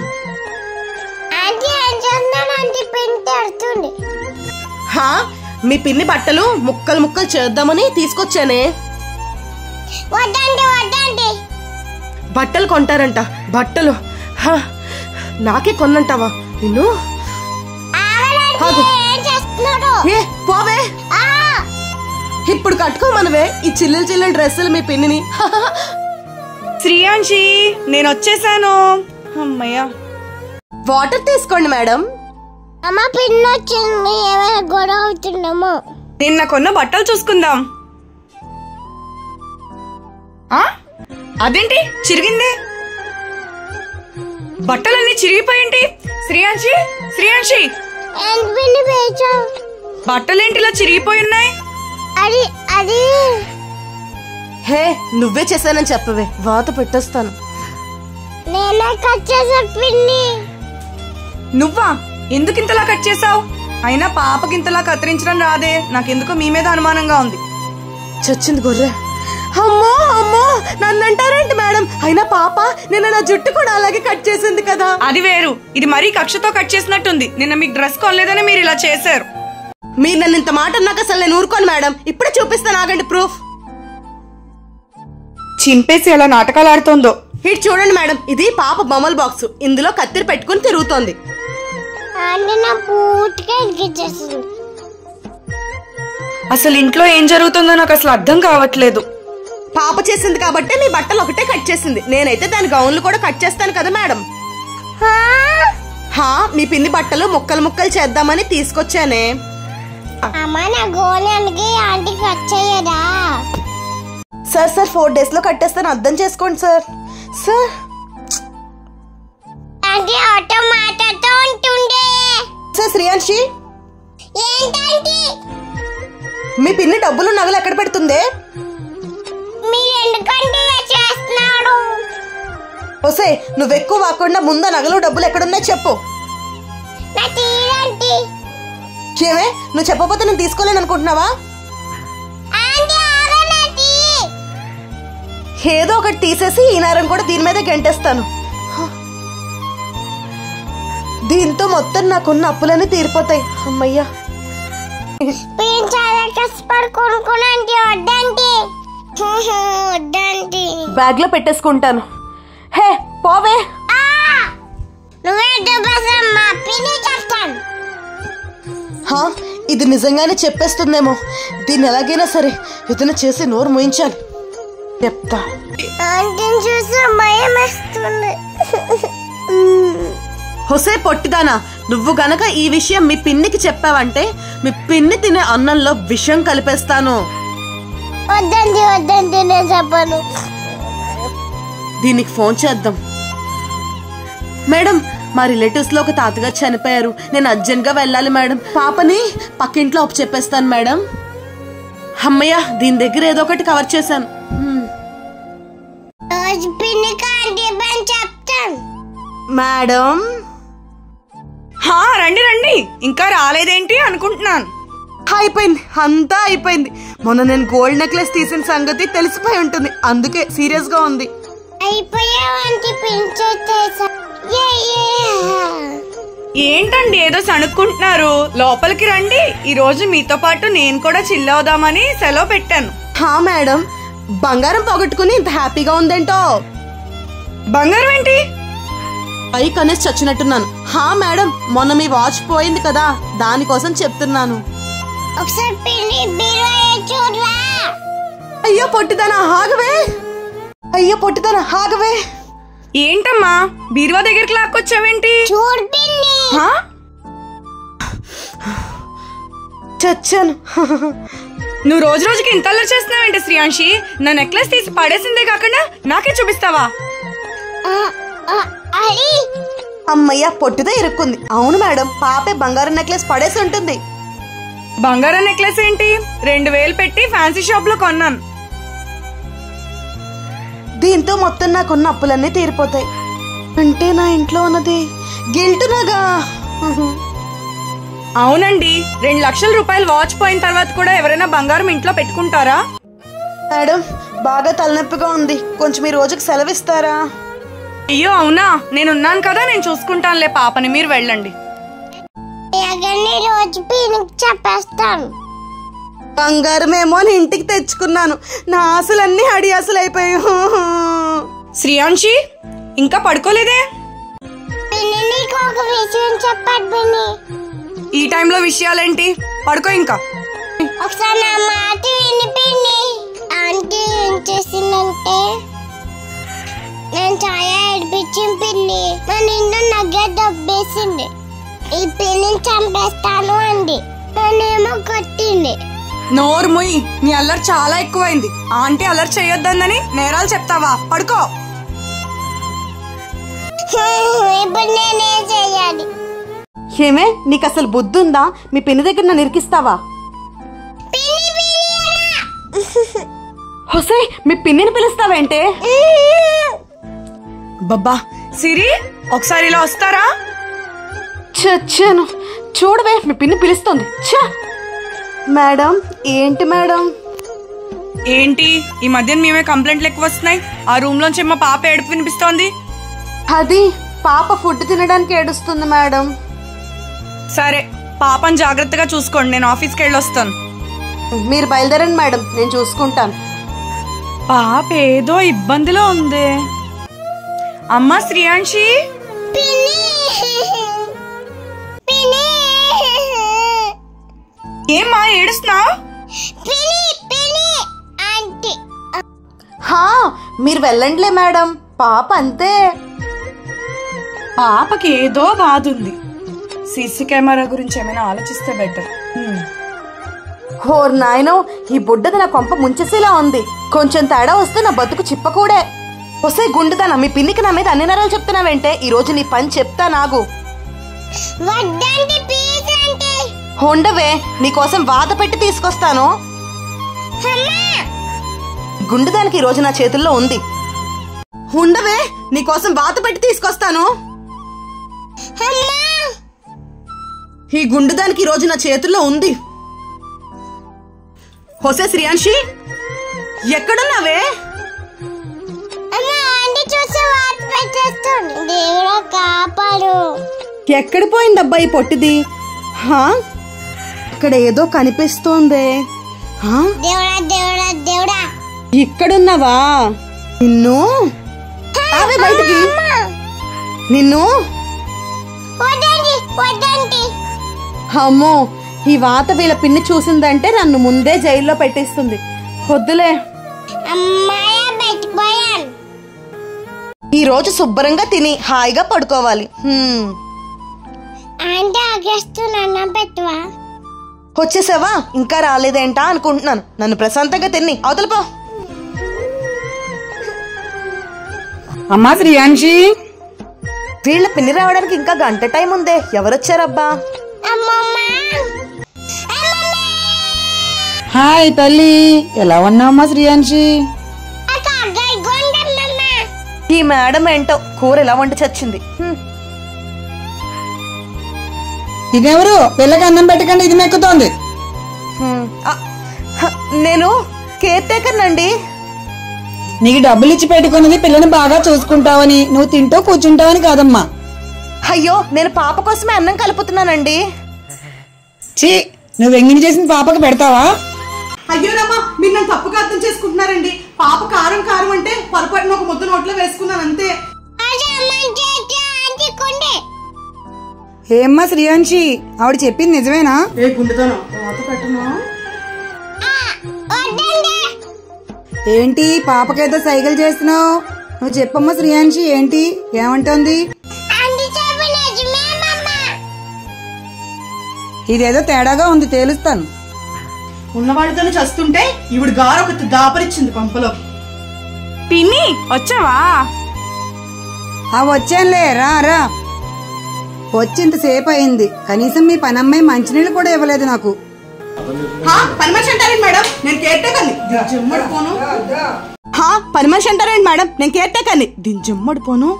ఆంటీ ఏం చేస్తున్నాను? ఆంటీ పిన్ తెరుతుంది. హా, మీ పిన్ని బట్టలు ముక్కలు ముక్కలు చేద్దామని తీసుకొచ్చానే. వద్దండి వద్దండి. బట్టలు కొంటారంట. బట్టలు హా, నాకే కొన్నంటావా నిన్ను? ఆగండి, ఏం చేస్తున్నాడు? ఏ పోవే, ఇప్పుడు కట్టుకోమనవే ఈ చిల్లులు చిల్లులు డ్రెస్సులు మీ పిన్నిని. శ్రీయాంశి, నేను వచ్చేసాను. అమ్మయ్యా. వాటర్ తీసుకోండి మేడం. అమ్మ పిన్ వచ్చింది, ఏమైనా గొడవ అవుతుందేమో. నిన్న కొన్న బట్టలు చూసుకుందాం. అదేంటి చిరిగింది? బట్టలన్నీ చిరిగిపోయింటి. శ్రీయాంశి, శ్రీయాంశి, బట్టలేంటి ఇలా చిరిగిపోయి ఉన్నాయి? అది అది హే, నువ్వే చేశానని చెప్పవే, వాత పెట్టేస్తాను. నేనే కట్ చేసా పిన్ని. నువ్వా? ఎందుకు ఇంతలా కట్ చేసావు? అయినా పాపకి ఇంతలా కత్తిరించడం రాదే. నాకెందుకో మీ మీద అనుమానంగా ఉంది. చచ్చింది గొర్రె. అమ్మో అమ్మో, నన్ను అంటారేంటి మేడం? అయినా పాప నిన్న నా జుట్టు కూడా అలాగే కట్ చేసింది కదా. అది వేరు, ఇది మరీ కక్షతో కట్ చేసినట్టుంది. నిన్న మీకు డ్రెస్ కొనలేదని మీరు ఇలా చేశారు. మీరు నన్ను ఇంత మాట అన్నాక అసలు నేను ఊరుకోను మేడం. ఇప్పుడే చూపిస్తాను, ఆగండి ప్రూఫ్. చింపేసి ఎలా నాటకాలు ఆడుతోందో. ఇటు చూడండి మేడం, ఇది పాప బొమ్మల బాక్స్. ఇందులో కత్తిరి పెట్టుకుని తిరుగుతోంది. నా పూర్తిగా ఎక్కిచ్చేసింది. అసలు ఇంట్లో ఏం జరుగుతుందో నాకు అసలు అర్థం కావట్లేదు. పాప చేసింది కాబట్టి మీ బట్టలు ఒకటే కట్ చేసింది. నేనైతే దాని గౌన్లు కూడా కట్ చేస్తాను కదా మేడం. హా, మీ పిన్ని బట్టలు ముక్కలు ముక్కలు చేద్దామని తీసుకొచ్చానే. అమ్మా, నా గోళానికి ఆంటీ కట్ చేయదా? సార్ 4 days లో కట్టేస్తాను, అర్థం చేసుకోండి సార్. సార్ ఆంటీ ఆటో మాటతో ఉంటుండే. సార్ శ్రీయాంశి, ఏంటంటే మీ పిన్ని డబ్బులు నగలు ఎక్కడ పెడుతుందే? మీరు ఎందుకంటే చేస్తున్నాడు? ఒసే, నువ్వు ఎక్కువ వాకుండా ముందు నగలు డబ్బులు ఎక్కడున్నాయి చెప్పు. నా తీరంటీ. ఏమే, నువ్వు చెప్పకపోతే నేను తీసుకోలేను అనుకుంటున్నావా? ఏదో ఒకటి తీసేసి ఈ నేరం కూడా దీని మీద గెంటేస్తాను. దీంతో మొత్తం నాకున్న అప్పులన్నీ తీరిపోతాయి. అమ్మయ్యా. చాలా కష్టపడి కొనుక్కోనండి. వద్దండి వద్దండి. బ్యాగ్ లో పెట్టేసుకుంటాను. హే పోవే. నువ్వే దుబ్బసమ్మా, పిన్ని చెప్తాను. హా, ఇది నిజంగానే చెప్పేస్తుందేమో. దీన్ని ఎలాగైనా సరే ఏదైనా చేసి నోరు మూయించాలి. చెప్తా. ఆంటీని చూసి భయం వేస్తుంది. హొసే పొట్టిదానా, నువ్వు గనక ఈ విషయం మీ పిన్నికి చెప్పావంటే మీ పిన్ని తినే అన్నంలో విషం కలిపేస్తాను. వద్దండి వద్దండి, నేను చెప్పను. దీనికి ఫోన్ చేద్దాం. మేడం, మా రిలేటివ్స్ లో ఒక తాతగారు చనిపోయారు. నేను అర్జెంట్ గా వెళ్ళాలి మేడం. పాపని పక్కింట్లో అప్పు చెప్పేస్తాను మేడం. అమ్మయ్య, దీని దగ్గర ఏదో ఒకటి కవర్ చేశాను. మేడం, రండి రండి. ఇంకా రాలేదేంటి అనుకుంటున్నాను. అయిపోయింది, అంతా అయిపోయింది. మొన్న నేను గోల్డ్ నెక్లెస్ తీసిన సంగతి తెలిసిపోయి ఉంటుంది, అందుకే సీరియస్ గా ఉంది. ఏంటండి ఏదో సణుక్కుంటున్నారు? లోపలికి రండి. ఈ రోజు మీతో పాటు నేను కూడా చిల్ అవుదామని సెలవు పెట్టాను. హా మేడం, బంగారం పోగొట్టుకుని ఇంత హ్యాపీగా ఉందేంటో. బంగారం ఏంటి? అయి కనేసి చచ్చినట్టున్నాను. హా మేడం, మొన్న మీ వాచ్ పోయింది కదా, దానికోసం చెప్తున్నాను. అయ్యో పొట్టిదానా ఆగవే. అయ్యో పొట్టిదానా ఆగవే. ఏంటమ్మా బీరువా దగ్గరికి లాక్కొచ్చావేంటి? చచ్చాను. నువ్వు రోజు రోజుకి ఇంత అల్లరి చేస్తున్నావేంటి శ్రీయాంశి? నా నెక్లెస్ తీసి పడేసిందే కాకుండా నాకే చూపిస్తావా? అమ్మయ్య, పొట్టిదే ఇరుక్కుంది. అవును మేడం, పాపే బంగారం నెక్లెస్ పడేసి ఉంటుంది. బంగారం నెక్లెస్ ఏంటి? 2000 పెట్టి ఫ్యాన్సీ షాప్ లో కొన్నాను. దీంతో మొత్తం నాకున్న అప్పులన్నీ తీరిపోతాయి. అంటే నా ఇంట్లో ఉన్నది గిల్టునగా. అవునండి, 2 లక్షల రూపాయలు వాచ్ పోయిన తర్వాత కూడా ఎవరైనా బంగారం ఇంట్లో పెట్టుకుంటారా? మేడం, బాగా తలనొప్పిగా ఉంది, కొంచెం ఈ రోజుకి సెలవు ఇస్తారా? అయ్యో అవునా, నేనున్నాను కదా, నేను చూసుకుంటానులే పాపని, మీరు వెళ్ళండి. రోజు పీనికి చెప్పేస్తాను. బంగారమేమో అని ఇంటికి తెచ్చుకున్నాను, నా ఆశలన్నీ అడియాసలు అయిపోయాయి. శ్రీయాంశి ఇంకా పడుకోలేదే? నీకు ఒక విషయం చెప్పాడు పిన్ని. ఈ టైంలో విషయాలేంటి, పడుకో ఇంకా. ఒకసారి నా మాట విని పిన్ని. ఆంటీ ఏం చేసిందంటే నేను చాలా ఏడిపించింది పిన్ని. నా నిండు నగ్గ దబ్బేసింది. ఈ పిల్లిని చంపేస్తాను అంది, నన్నేమో కొట్టింది. నోరు ముయ్, నీ అల్లరి చాలా ఎక్కువైంది. ఆంటీ అల్లరి చేయొద్దని నేరాలు చెప్తావా? పడుకో. ఇప్పుడు నేనేం చెయ్యాలి? ఏమే, నీకు అసలు బుద్ధి ఉందా? మీ పిన్ని దగ్గర నన్ను ఇరికిస్తావా? హొసే, మీ పిన్నిని పిలుస్తావేంటే? బబ్బా సిరి, ఒకసారి ఇలా వస్తారా? చచ్చాను, చూడవే మీ పిన్ని పిలుస్తుంది. మేడం, ఏంటి మేడం? ఏంటి ఈ మధ్య మేమే కంప్లైంట్లు ఎక్కువ వస్తున్నాయి. ఆ రూమ్ లోంచి మా పాప ఏడుపు వినిపిస్తోంది. అది పాప ఫుడ్ తినడానికి ఏడుస్తుంది మేడం. సరే, పాపని జాగ్రత్తగా చూసుకోండి, నేను ఆఫీస్కి వెళ్ళి వస్తాను. మీరు బయలుదేరండి మేడం, నేను చూసుకుంటాను. పాప ఏదో ఇబ్బందిలో ఉంది. అమ్మా శ్రీయాంశి, ఏమ్మా ఏడుస్తున్నావు? హా, మీరు వెళ్ళండిలే మేడం, పాప అంతే. పాపకి ఏదో బాధ ఉంది. సీసీ కెమెరా గురించి ఏమైనా ఆలోచిస్తే బెటర్. హోర్ నాయనో, ఈ బుడ్డది నా కొంప ముంచేసేలా ఉంది. కొంచెం తేడా వస్తే నా బతుకు చిప్పకూడే. వస్తే గుండుదానా, మీ పిన్నికి నా మీద అన్ని నరాలు చెప్తున్నావేంటే? ఈ రోజు నీ పని చెప్తా నాగు. ఉండవే, నీకోసం వాత పెట్టి తీసుకొస్తాను. గుండుదానికి ఈ రోజు నా చేతుల్లో ఉంది. ఉండవే, నీకోసం వాత పెట్టి తీసుకొస్తాను. ఈ గుండుదానికి ఈ రోజు నా చేతుల్లో ఉంది. హోసే శ్రీయాంశి, ఎక్కడున్నావే? ఎక్కడ పోయిందబ్బా ఈ పొట్టిది? ఇక్కడ ఏదో కనిపిస్తోంది. ఇక్కడున్నావా? నిన్ను బయటికి, నిన్ను. అమ్మో, ఈ వాత వీళ్ళ పిన్ని చూసిందంటే నన్ను ముందే జైల్లో పెట్టేస్తుంది. వద్దులే, ఈ రోజు శుభ్రంగా తిని హాయిగా పడుకోవాలి. వచ్చేసావా? ఇంకా రాలేదేంటా అనుకుంటున్నాను. నన్ను ప్రశాంతంగా తిని అవతలపో. అమ్మా శ్రీయాంశి, వీళ్ళ పిన్ని రావడానికి ఇంకా గంట టైం ఉందే. ఎవరొచ్చారబ్బా? హాయ్ తల్లి, ఎలా ఉన్నావమ్మా శ్రీయాంశి? ఈ మేడం ఏంటో కూర ఎలా వంట చచ్చింది. ఇదెవరు? పిల్లకి అన్నం పెట్టకండి, ఇది మెక్కుతోంది. నేను కేర్ టేకర్ నండి. నీకు డబ్బులు ఇచ్చి పెట్టుకున్నది పిల్లని బాగా చూసుకుంటావని, నువ్వు తింటూ కూర్చుంటావని కాదమ్మా. అయ్యో, నేను పాప కోసమే అన్నం కలుపుతున్నానండి. చీ, నువ్వు ఎంగిని చేసిన పాపకు పెడతావా? అయ్యో రమ్మా, మీరు నన్ను తప్పుగా అర్థం చేసుకుంటున్నారండి. పాప కారం కారం అంటే పొరపాటున ఒక ముద్ద నోట్లో వేసుకున్నాను అంతే. ఏమ్మా శ్రీయాంశి, ఆవిడ చెప్పింది నిజమేనా? ఏంటి పాపకేదో సైకిల్ చేస్తున్నావు? నువ్వు చెప్పమ్మా శ్రీయాంశి, ఏంటి ఏమంటోంది? ఇదేదో తేడాగా ఉంది, తేలుస్తాను. ఉన్నవాడితోనే చస్తుంటే ఇవిడు గారు ఒక దాపరిచ్చింది కొంపలో. పిన్ని వచ్చావా? వచ్చానులే, రా రా. వచ్చింతసేపు అయింది, కనీసం మీ పనమ్మాయి మంచినీళ్ళు కూడా ఇవ్వలేదు నాకు. పని మనిషి అంటారేంటి మేడం? నేను కేర్ టేకర్ని, దింజమ్మడిపోను. పని మనిషి అంటారేంటి మేడం? నేను కేర్ టేకర్ని, దింజమ్మడిపోను.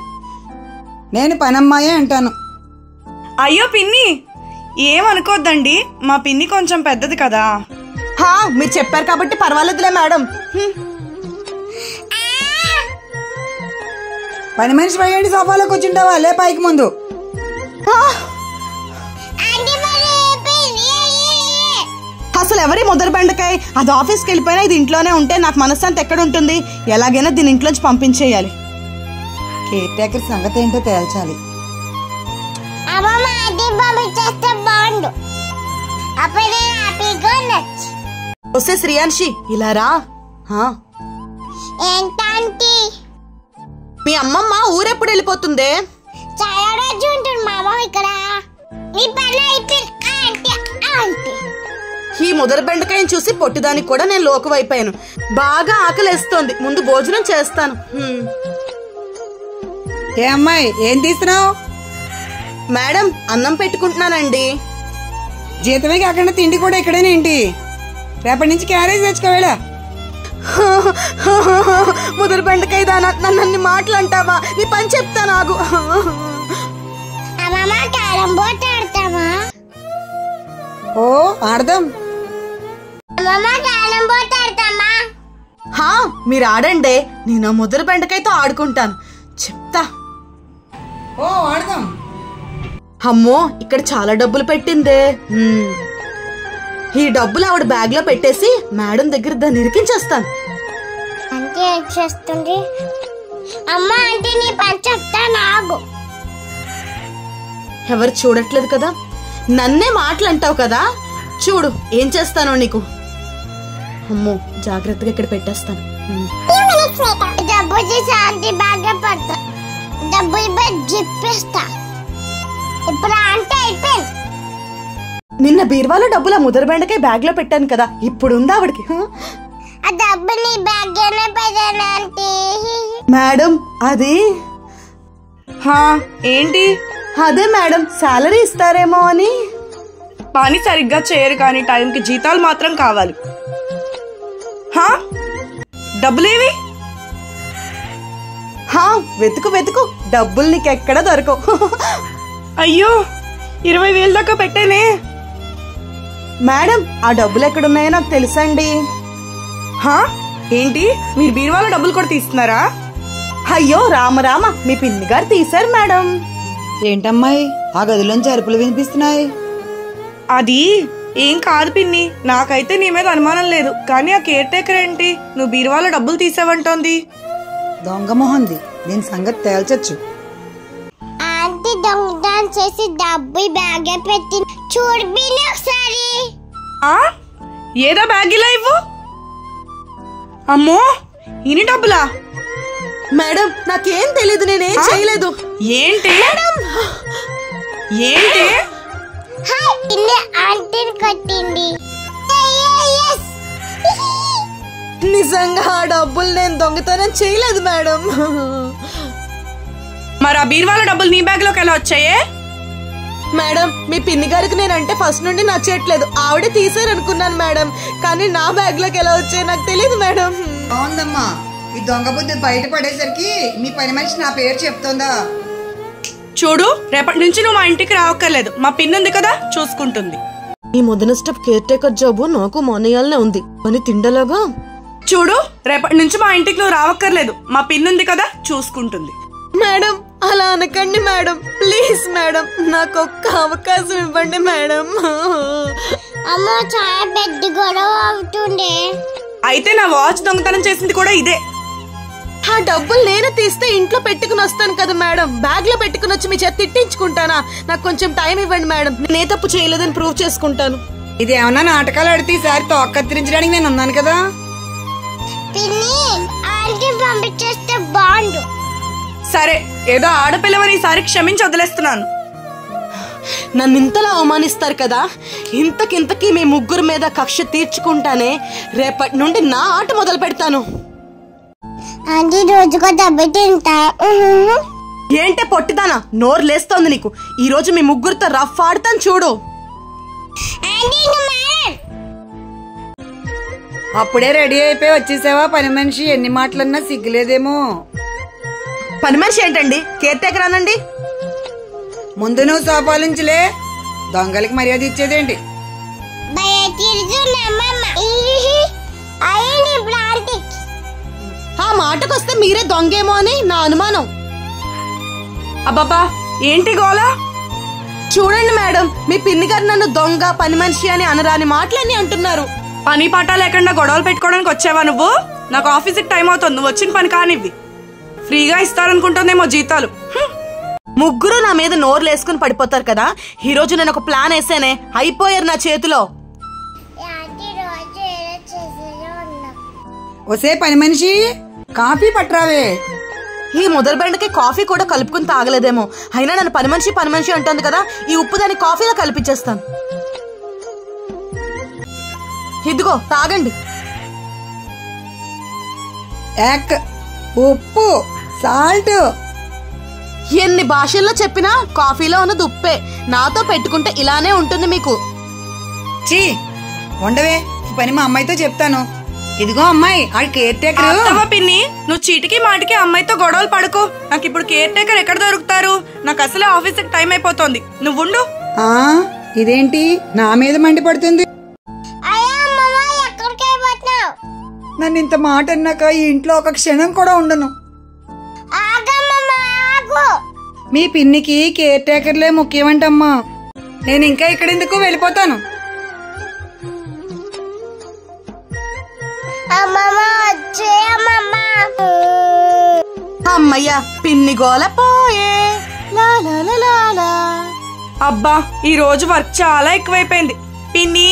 నేను పనమ్మాయే అంటాను. అయ్యో పిన్ని, ఏమనుకోద్దండి, మా పిన్ని కొంచెం పెద్దది కదా. మీరు చెప్పారు కాబట్టి పర్వాలేదులే మేడం. పని మనిషి పైకి సోఫాలో కూర్చుంటావా? లే పైకి ముందు. అసలు ఎవరి ముదర బెండకాయ? అది ఆఫీస్కి వెళ్ళిపోయినా ఇది ఇంట్లోనే ఉంటే నాకు మనశ్శాంతి ఎక్కడ ఉంటుంది? ఎలాగైనా దీని ఇంట్లోంచి పంపించేయాలి. కేర్ టేకర్ సంగతి ఏంటో తేల్చాలి. వస్తే శ్రీయాన్షి ఇలా రా. ఏంటంటే మీ అమ్మమ్మ ఊరెప్పుడు వెళ్ళిపోతుందే? చాలా రోజు ఉంటుంది మామ ఇక్కడ. నీ పని అయిపోయింది ఆంటీ. ఈ ముదర బెండకాయని చూసి పొట్టిదానికి కూడా నేను లోకువైపోయాను. బాగా ఆకలేస్తోంది, ముందు భోజనం చేస్తాను. ఏ అమ్మాయి ఏం తీస్తున్నావు? మేడం అన్నం పెట్టుకుంటున్నానండి. జీతమే కాకుండా తిండి కూడా ఇక్కడేనేంటి? రేపటి నుంచి క్యారేజ్ తెచ్చుకోవేళ. ముదర బెండకాయ దానా, నన్ను మాటలు అంటావా? నీ పని చెప్తా నాకు. ఓ ఆడదాం. మీరు ఆడండి, నేను ఆ ముదర బెండకాయతో ఆడుకుంటాను. చెప్తా. ఓ ఆడదాం. అమ్మో ఇక్కడ చాలా డబ్బులు పెట్టిందే. ఈ డబ్బులు ఆవిడ బ్యాగ్ లో పెట్టేసి మేడం దగ్గర దాన్ని ఇరికించేస్తాను. అంటే ఏం చేస్తుంది? అమ్మ అంటే నీ పని చెప్తా నాకు. ఎవరు చూడట్లేదు కదా, నన్నే మాటలు అంటావు కదా. చూడు ఏం చేస్తానో నీకు. అమ్మో జాగ్రత్తగా ఇక్కడ పెట్టేస్తాను. డబ్బు తీసి ఆంటీ బ్యాగ్ లో పెడతా. డబ్బు జిప్పేస్తా. ఇప్పుడు ఆంటీ అయిపోయింది. నిన్న బీర్వాలో డబ్బులు ఆ ముదర బెండకాయ బ్యాగ్ లో పెట్టాను కదా, ఇప్పుడు ఉందా ఆవిడకి? ఆ డబ్బు నీ బ్యాగ్ లోనే పెట్టాను ఆంటీ. మేడం అది ఏంటి? అదే మేడం సాలరీ ఇస్తారేమో అని. పని సరిగ్గా చేయరు కానీ టైంకి జీతాలు మాత్రం కావాలి. డబ్బులేవి? వెతుకు వెతుకు, డబ్బులు నీకెక్కడ దొరకవు. అయ్యో 20,000 దాకా పెట్టేనే. మేడం ఆ డబ్బులు ఎక్కడున్నాయో నాకు తెలుసండి. ఏంటి మీరు బీరువాలో డబ్బులు కూడా తీస్తున్నారా? అయ్యో రామ రామ, మీ పిన్ని గారు తీశారు మేడం. ఏంటమ్మాయి ఆ గదిలోంచి అరుపులు వినిపిస్తున్నాయి? అది ఏం కాదు పిన్ని, నాకైతే నీ మీద అనుమానం లేదు. కానీ ఆ కేర్ టేకర్ ఏంటి నువ్వు బీరువాలో డబ్బులు తీసావంటోంది? దొంగ మొహంది, దీని సంగతి తేల్చొచ్చు. ఆంటీ దొంగతనం చేసి డబ్బు బ్యాగ్ పెట్టి చూడు బిని ఒకసారి. ఏదా బ్యాగ్ ఇలా ఇవ్వు. అమ్మో ఇన్ని డబ్బులా? మేడం నాకేం తెలీదు, నేనేం చేయలేదు. ఏంటి ఏంటి? ఆంటీని కట్టింది. నిజంగా ఆ డబ్బులు నేను దొంగతనం చేయలేదు మేడం. మరి ఆ బీరువాల డబ్బులు నీ బ్యాగ్ లోకి ఎలా వచ్చాయే? మేడం మీ పిన్ని గారికి నేనంటే ఫస్ట్ నుండి నచ్చట్లేదు. ఆవిడే తీసారనుకున్నాను మేడం, కానీ నా బ్యాగ్ లోకి ఎలా వచ్చాయో నాకు తెలియదు మేడం. బాగుందమ్మా, ఈ దొంగ బుద్ధి బయట పడేసరికి మీ పని మనిషి నా పేరు చెప్తుందా? చూడు రేపటి నుంచి నువ్వు మా ఇంటికి రావక్కర్లేదు. మా పిన్ ఉంది కదా చూసుకుంటుంది. ఈ మొదటి స్టెప్ కేర్ టేకర్ జాబు నాకు మానేయాలనే ఉంది, కానీ తిండలాగా. చూడు రేపటి నుంచి మా ఇంటికి నువ్వు రావక్కర్లేదు. మా పిన్ ఉంది కదా చూసుకుంటుంది. మేడం అలా అనకండి మేడం, ప్లీజ్ మేడం, నాకు ఒక్క అవకాశం ఇవ్వండి మేడం. అమ్మో చాలా పెద్ద గొడవ అవుతుండే. అయితే నా వాచ్ దొంగతనం చేసింది కూడా ఇదే. ఆ డబ్బులు నేను తీస్తే ఇంట్లో పెట్టుకుని వస్తాను కదా మేడం, బ్యాగ్ లో పెట్టుకుని వచ్చి మీ చేత తిట్టించుకుంటానా? నాకు కొంచెం టైం ఇవ్వండి మేడం, నేనే తప్పు చేయలేదని ప్రూవ్ చేసుకుంటాను. ఇది ఏమన్నా నాటకాలు ఆడితే ఈసారి తోక కత్తిరించడానికి నేను ఉన్నాను కదా. పిన్ని ఆంటీ పంపించేస్తే బాగుండు. సరే ఏదో ఆడపిల్లవని ఈసారి క్షమించి వదిలేస్తున్నాను. నన్ను ఇంతలా అవమానిస్తారు కదా, ఇంతకింతకి మీ ముగ్గురు మీద కక్ష తీర్చుకుంటానే. రేపటి నుండి నా ఆట మొదలు పెడతాను. ఆంటీ రోజుకో దెబ్బ తింటా. ఏంటే పొట్టిదానా, నోరు లేస్తోంది నీకు. ఈ రోజు మీ ముగ్గురితో రఫ్ ఆడతాను చూడు. అప్పుడే రెడీ అయిపోయి వచ్చేసావా పని మనిషి? ఎన్ని మాటలన్నా సిగ్గులేదేమో. పని మనిషి ఏంటండి, కేర్ టేకర్ అనండి. ముందు నువ్వు సోపాలించలే, దొంగలకి మర్యాద ఇచ్చేదేంటి? ఆ మాటకొస్తే మీరే దొంగేమో అని నా అనుమానం. అబ్బబ్బా ఏంటి గోలా? చూడండి మేడం, మీ పిన్ని గారు నన్ను దొంగ, పని మనిషి అని అనరాని మాటలన్నీ అంటున్నారు. పని పాట లేకుండా గొడవలు పెట్టుకోవడానికి వచ్చావా నువ్వు? నాకు ఆఫీస్కి టైం అవుతుంది, నువ్వు వచ్చిన పని కానివ్వి. ఫ్రీగా ఇస్తారనుకుంటుందేమో జీతాలు. ముగ్గురు నా మీద నోర్లు వేసుకుని పడిపోతారు కదా. ఈ రోజు నేను ఒక ప్లాన్ వేసానే, అయిపోయారు నా చేతిలో. ఒసే పని మనిషి, కాఫీ పట్రావే. ఈ ముదరబెండకి కాఫీ కూడా కలుపుకుని తాగలేదేమో. అయినా నన్ను పని మనిషి అంటుంది కదా, ఈ ఉప్పు దాన్ని కాఫీలో కలిపించేస్తాను. ఇదిగో తాగండి. ఉప్పు, సాల్ట్. ఎన్ని భాషల్లో చెప్పినా కాఫీలో ఉన్నది ఉప్పే. నాతో పెట్టుకుంటే ఇలానే ఉంటుంది మీకు. చీ ఉండవే, ఈ పని మా అమ్మాయితో చెప్తాను. ఇదిగో అమ్మాయి, ఆడి కేర్ టేకర్. పిన్ని, నువ్వు చీటికి మాటికి అమ్మాయితో గొడవలు పడుకో. నాకు ఇప్పుడు కేర్ టేకర్ ఎక్కడ దొరుకుతారు? నాకు అసలే ఆఫీస్కి టైం అయిపోతుంది, నువ్వుండు. ఇదేంటి నా మీద మండిపడుతుంది? నన్ను ఇంత మాట అన్నాక ఈ ఇంట్లో ఒక క్షణం కూడా ఉండను. మీ పిన్నికి కేర్ టేకర్లే ముఖ్యమంటమ్మా. నేను ఇంకా ఇక్కడెందుకు వెళ్ళిపోతాను. అమ్మయ్యా, పిన్ని గోల పోయే. అబ్బా, ఈ రోజు వర్క్ చాలా ఎక్కువైపోయింది. పిన్ని,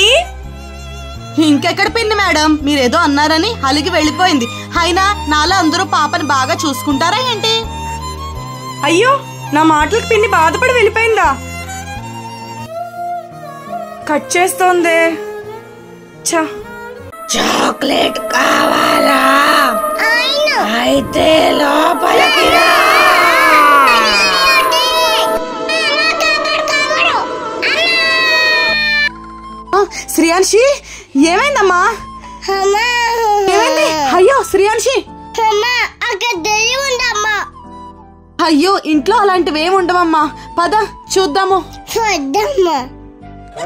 ఇంకెక్కడ పిన్ని మేడం, మీరేదో అన్నారని అలిగి వెళ్ళిపోయింది. అయినా నాలా అందరూ పాపని బాగా చూసుకుంటారా ఏంటి? అయ్యో, నా మాటలకు పిన్ని బాధపడి వెళ్ళిపోయిందా? కట్ చేస్తోందే. చాక్లెట్ కావాలా? అయితే లోపలికి రా. శ్రీయాన్షి, ఏమైందమ్మా? ఏమైంది? అయ్యో శ్రీయాన్షి, అయ్యో ఇంట్లో అలాంటివి ఏమి ఉండవమ్మా. పద చూద్దాము.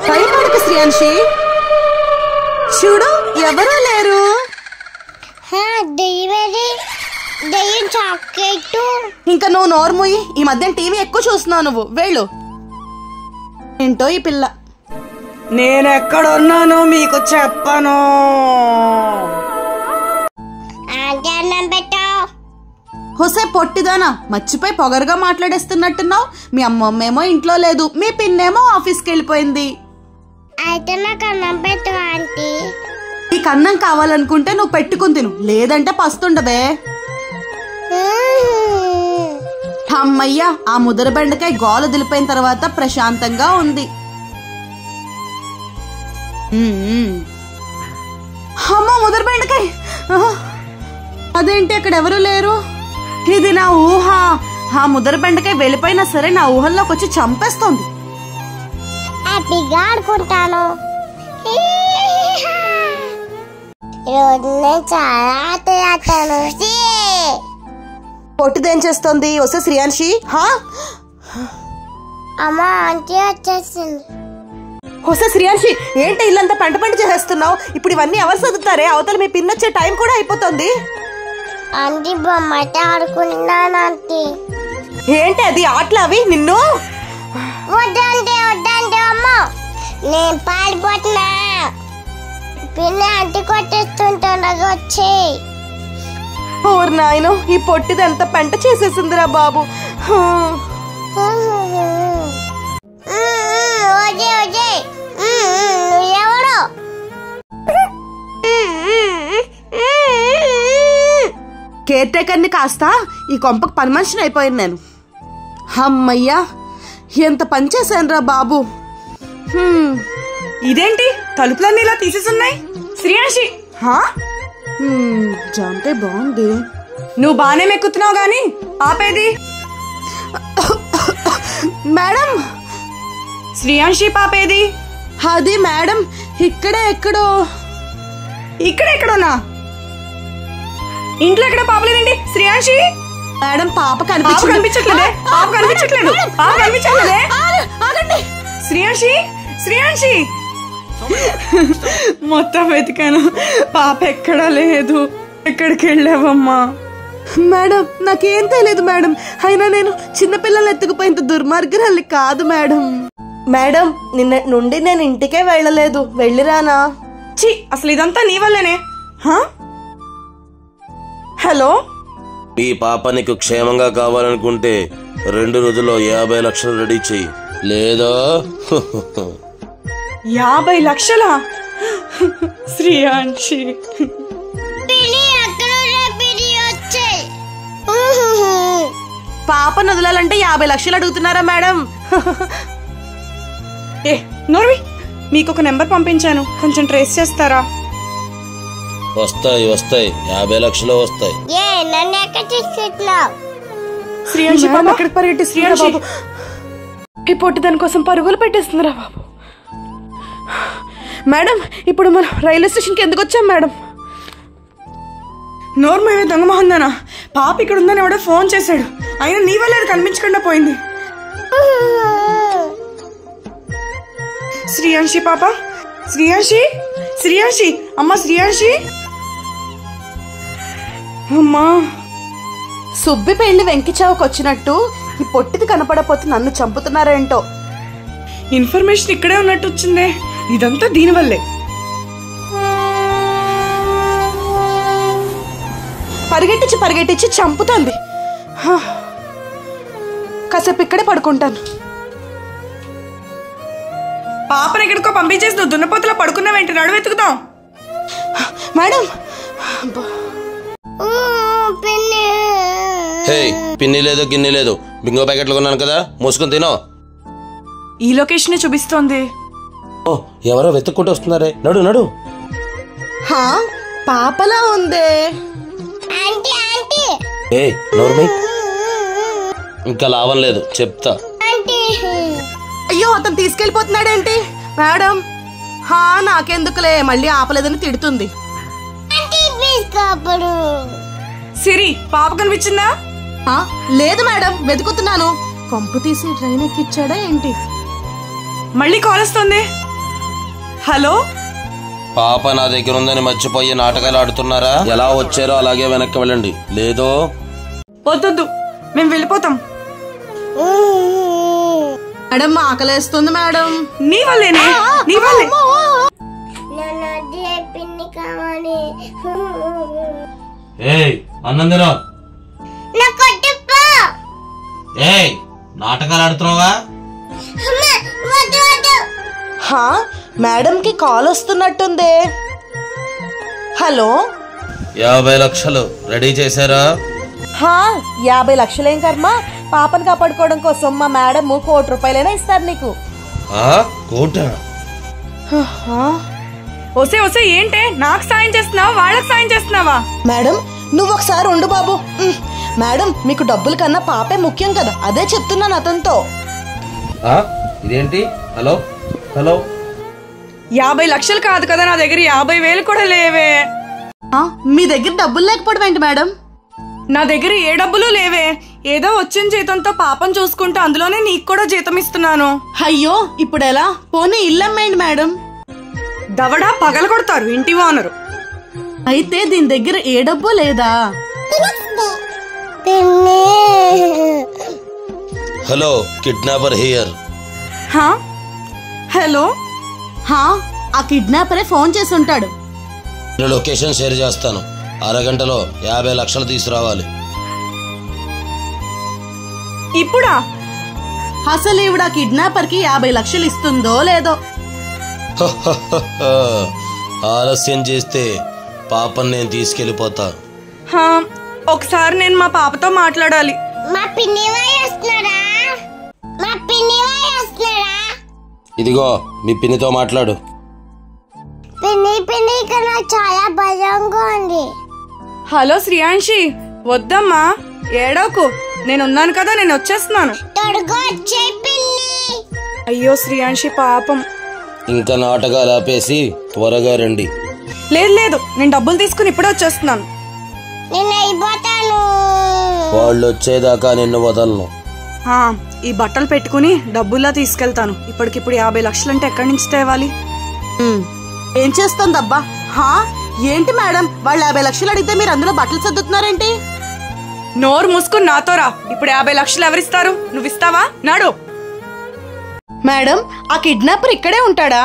భయపడకు శ్రీయాన్షి, చూడు ఎవరూ లేరు. ఇంకా నువ్వు నోర్ముయి. ఈ మధ్య టీవీ ఎక్కువ చూస్తున్నావు నువ్వు. వెళ్ళు. ఏంటో ఈ పిల్ల. నేనెక్కడున్నానో మీకు చెప్పను. హుసే పొట్టిదానా, మర్చిపోయి పొగరుగా మాట్లాడేస్తున్నట్టున్నావు. మీ అమ్మమ్మేమో ఇంట్లో లేదు, మీ పిన్నేమో ఆఫీస్కి వెళ్ళిపోయింది. అయితే నాకు అన్నం పెట్టు ఆంటీ. నీకు అన్నం కావాలనుకుంటే నువ్వు పెట్టుకుని తిను, లేదంటే పస్తుండవే. అమ్మయ్యా, ఆ ముదర బెండకాయ గోల దిలిపోయిన తర్వాత ప్రశాంతంగా ఉంది. అమ్మా, ముదర బెండకాయ. అదేంటి అక్కడ ఎవరు లేరు? ఇది నా ఊహ. ఆ ముదర బెండకాయ వెళ్ళిపోయినా సరే నా ఊహల్లోకి వచ్చి చంపేస్తోంది. హ్యాపీగా ఆడుకుంటాను. ఈరోజు నేను చాలా ఆటలు. పొట్టిదేం చేస్తోంది? వస్తే శ్రీయాన్షి. అమ్మా, ఆంటీ వచ్చేసింది. వస్తే శ్రీయాన్షి, ఏంటి ఇల్లంతా పంట చేసేస్తున్నావు? ఇప్పుడు ఇవన్నీ ఎవరు చదువుతారే? అవతల మీ పిన్ వచ్చే టైం కూడా అయిపోతుంది. ఆంటీ బొమ్మతో ఆడుకుంటున్నాను. ఆంటీ ఏంటి అది ఆటలు అవి? నిన్ను వద్దంటే అమ్మా, నేను పారిపోతున్నా. పిన్ని ఆంటీ కొట్టేస్తుంటా వచ్చి. ఓర్ నాయనో, ఈ పొట్టిది ఎంత పంట చేసేసిందిరా బాబు. ఎవరు? కేర్ టేకర్ని కాస్త ఈ కొంపకు పని మనిషిని అయిపోయాను నేను. అమ్మయ్యా, ఎంత పని చేశాను రా బాబు. ఇదేంటి తలుపులన్నీ ఇలా తీసేసున్నాయి? శ్రీయాన్షి, జాంకాయ బాగుంది. నువ్వు బానే మెక్కుతున్నావు గాని ఆపేది. మేడం, శ్రీయాన్షి పాపేది? అది మేడం ఇక్కడే ఎక్కడో. ఇక్కడెక్కడోనా? ఇంట్లో ఎక్కడ పాపలేదండి శ్రీయాన్షి? మేడం పాప కనిపించట్లేదే. శ్రీయాన్షి, మొత్తం వెతికాను, పాప ఎక్కడా లేదు. ఎక్కడికి వెళ్ళావమ్మా? మేడం నాకేం తెలియదు మేడం. అయినా నేను చిన్నపిల్లలు ఎత్తుకుపోయేంత దుర్మార్గురాలి కాదు మేడం. మేడం నిన్న నుండి నేను ఇంటికే వెళ్ళలేదు, వెళ్ళిరానా? ఛీ, అసలు ఇదంతా నీ వల్లేనే. హలో, మీ పాప నీకు క్షేమంగా కావాలనుకుంటే 2 రోజుల్లో 50 లక్షలు రెడీ చెయ్యి, లేదా 50 లక్షలా? శ్రీయాంశి పాప వదలాలంటే 50 లక్షలు అడుగుతున్నారా మేడం? ఏ నోర్వి, మీకు ఒక నెంబర్ పంపించాను, కొంచెం ట్రేస్ చేస్తారా? వస్తాయి 50 లక్షలు వస్తాయి. శ్రీయాంశి పాప ఎక్కడికి పరిగెట్టిస్తున్నారా బాబు? ఈ పొట్టి దాని కోసం పరుగులు పెట్టేస్తున్నారా బాబు? మేడం ఇప్పుడు మనం రైల్వే స్టేషన్కి ఎందుకు వచ్చాం మేడం? నోర్మేవే దొంగ మొహందానా, పాప ఇక్కడ ఉందని ఎవడో ఫోన్ చేశాడు, అయినా నీ వల్ల అది కనిపించకుండా పోయింది. శ్రీయాంశి పాప, శ్రీయాంశి అమ్మా, శ్రీయాంశి అమ్మా. సుబ్బి పెళ్లి వెంకి చావుకు వచ్చినట్టు ఈ పొట్టిది కనపడపోతే నన్ను చంపుతున్నారేంటో. ఇన్ఫర్మేషన్ ఇక్కడే ఉన్నట్టు వచ్చిందే, ఇదంతా దీనివల్లే. పరిగెట్టించి చంపుతుంది. కాసేపు ఇక్కడే పడుకుంటాను. పాపను ఎక్కడికో పంపించేసి నువ్వు దున్నపోతలో పడుకున్నావేంటి? నడుము వెతుకుదాం. మేడం హే, పిన్ని లేదు గిన్నె లేదు, బింగో ప్యాకెట్లు కొన్నాను కదా, మూసుకొని తినో. ఈ లొకేషన్ చూపిస్తోంది. ఓ, ఎవరో వెతుక్కుంటూ వస్తున్నారే, నడు. పాపలా ఉందే. ఏ నోర్మై, ఇంకా లాభం లేదు, చెప్తా. అయ్యో అతను తీసుకెళ్లిపోతున్నాడేంటి? మేడం నాకెందుకులే, మళ్ళీ ఆపలేదని తిడుతుంది. సిరి, పాప కనిపించిందా? లేదు మేడం, వెతుకుతున్నాను. కొంపు తీసి ట్రైన్ ఎక్కిచ్చాడా ఏంటి? మళ్ళీ కాల్ వస్తుంది. హలో, పాప నా దగ్గర ఉందని మర్చిపోయి నాటకాలు ఆడుతున్నారా? ఎలా వచ్చారో అలాగే వెనక్కి వెళ్ళండి, లేదో వద్దు మేము వెళ్ళిపోతాం. మేడం ఆకలేస్తుంది మేడం. నీ వల్లేనే, నీ వల్లే. అన్నందిరా, నాటకాలు ఆడుతున్నావా? మేడం కి కాల్ వస్తున్నట్టుంది. హలో, 50 లక్షలు రెడీ చేశారా? 50 లక్షలేం కర్మ, పాపను కాపాడుకోవడం కోసం మా మేడం 1 కోటి రూపాయలైనా ఇస్తారు నీకు. కోట? ఒసే ఏంటే, నాకు సాయం చేస్తున్నావా వాళ్ళకి సాయం చేస్తున్నావా? మేడం నువ్వు ఒకసారి ఉండు బాబు. మేడం మీకు డబ్బుల కన్నా పాపే ముఖ్యం కదా, అదే చెప్తున్నాను అతనితో. ఇదేంటి? హలో 50 లక్షలు కాదు కదా నా దగ్గర, 50,000 కూడా లేవే. మీ దగ్గర డబ్బులు లేకపోవడం ఏంటి మేడం? నా దగ్గర ఏ డబ్బులు లేవే, ఏదో వచ్చిన జీతంతో పాపం చూసుకుంటూ అందులోనే నీకు కూడా జీతం ఇస్తున్నాను. అయ్యో ఇప్పుడు ఎలా? పోనీ ఇల్లమ్మేండి మేడం. దవడా పగల కొడతారు ఇంటి ఓనరు. అయితే దీని దగ్గర ఏ డబ్బు లేదా? Hello, kidnapper here. హలో, ఆ కిడ్నాపరే ఫోన్ చేసి ఉంటాడు. లొకేషన్ షేర్ చేస్తాను, అరగంటలో 50 లక్షలు తీసుకురావాలి. ఇప్పుడా? అసలు ఈవిడ కిడ్నాపర్ కి 50 లక్షలు ఇస్తుందో లేదో. ఆలస్యం చేస్తే పాపని నేను తీసుకెళ్లిపోతా. ఒకసారి నేను మా పాపతో మాట్లాడాలి. ఇదిగో మీ పిన్నితో మాట్లాడు. చాలా భయంగా ఉంది. హలో శ్రీయాంశి, వద్దమ్మా ఏడోకు, నేనున్నాను కదా, నేను వచ్చేస్తున్నాను. అయ్యో శ్రీయాంశి పాపం. ఇంకా నాటకాలు ఆపేసి త్వరగా రండి. లేదు నేను డబ్బులు తీసుకుని ఇప్పుడే వచ్చేస్తున్నాను. వాళ్ళు వచ్చేదాకా నిన్ను వదలను. ఈ బట్టలు పెట్టుకుని డబ్బుల్లా తీసుకెళ్తాను. ఇప్పటికిప్పుడు 50 లక్షలంటే ఎక్కడి నుంచి తేవాలి? ఏం చేస్తుందబ్బా? ఏంటి మేడం, వాళ్ళు 50 లక్షలు అడిగితే మీరు అందులో బట్టలు సర్దుతున్నారేంటి? నోరు మూసుకుని నాతో రా. ఇప్పుడు 50 లక్షలు ఎవరిస్తారు? నువ్వు ఇస్తావా? నాడు. మేడం, ఆ కిడ్నాపర్ ఇక్కడే ఉంటాడా?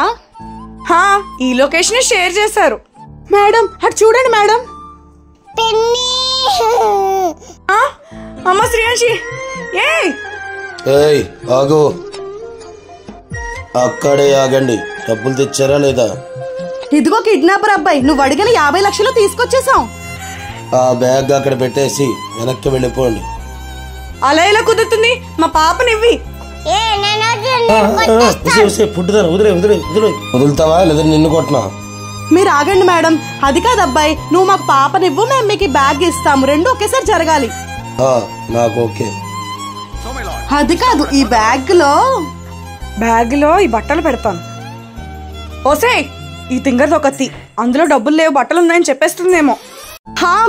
హా, ఈ లొకేషన్ షేర్ చేశారు. మేడం, అటు చూడండి మేడం. పిన్ని ఆ, అమ్మ శ్రీయాంశి, ఏయ్ ఆగు, అక్కడే ఆగండి. డబ్బులు తెచ్చారా లేదా? ఇదిగో కిడ్నాపర్ అబ్బాయి, నువ్వు అడిగిన 50 లక్షలు తీసుకొచ్చేసాం. ఆ బ్యాగ్ అక్కడ పెట్టేసి వెనక్కి వెళ్ళిపోండి. అలా ఎలా కుదురుతుంది? మా పాపనివ్వి. పుట్టుదాను, వదులుతావా లేదా నిన్ను కొట్టినా? మీరు ఆగండి మేడం. అది కాదు అబ్బాయి, నువ్వు మాకు పాపనివ్వు, మేము మీకు బ్యాగ్ ఇస్తాము. రెండు ఒకేసారి జరగాలి. నాకు ఓకే. అది కాదు, ఈ బ్యాగ్ లో ఈ బట్టలు పెడతాను. ఓసే, ఈ తింగర్ది ఒకటి, అందులో డబ్బులు లేవు, బట్టలు ఉన్నాయని చెప్పేస్తుందేమో.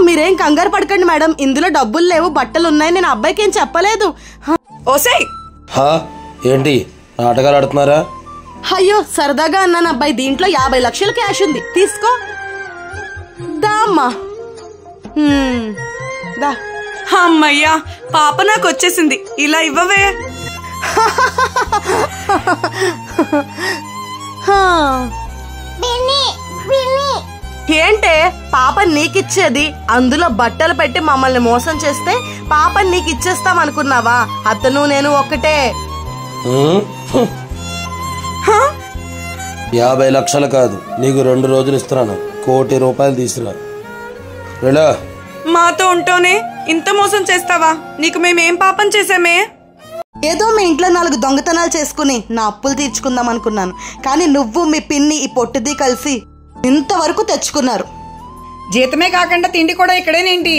మీరేం కంగారు పడకండి మేడం, ఇందులో డబ్బులు లేవు, బట్టలు ఉన్నాయి. నేను అబ్బాయికి ఏం చెప్పలేదు. ఓసే, ఏంటి నాటకాలు ఆడుతున్నారా? అయ్యో సరదాగా అన్నాను అబ్బాయి. దీంట్లో 50 లక్షలు క్యాష్ ఉంది, తీసుకో. దామ్మా. దా. అమ్మయ్యా, పాప నాకు వచ్చేసింది. ఇలా ఇవ్వవే. ఏంటే పాప నీకిచ్చేది? అందులో బట్టలు పెట్టి మమ్మల్ని మోసం చేస్తే పాప నీకిచ్చేస్తాం అనుకున్నావా? అతను నేను ఒక్కటే. 50 లక్షలు కాదు, నీకు 2 రోజులు ఇస్తున్నాను. 1 కోటి రూపాయలు తీసుకురా. వెళ్ళా. మాతో ఉంటూనే ఇంత మోసం చేస్తావా? నీకు మేమేం పాపం చేసామే? ఏదో మీ ఇంట్లో 4 దొంగతనాలు చేసుకుని నా అప్పులు తీర్చుకుందాం అనుకున్నాను. కానీ నువ్వు మీ పిన్ని ఈ పొట్టిది కలిసి ఇంతవరకు తెచ్చుకున్నారు. జీతమే కాకుండా తిండి కూడా ఇక్కడేనేంటి?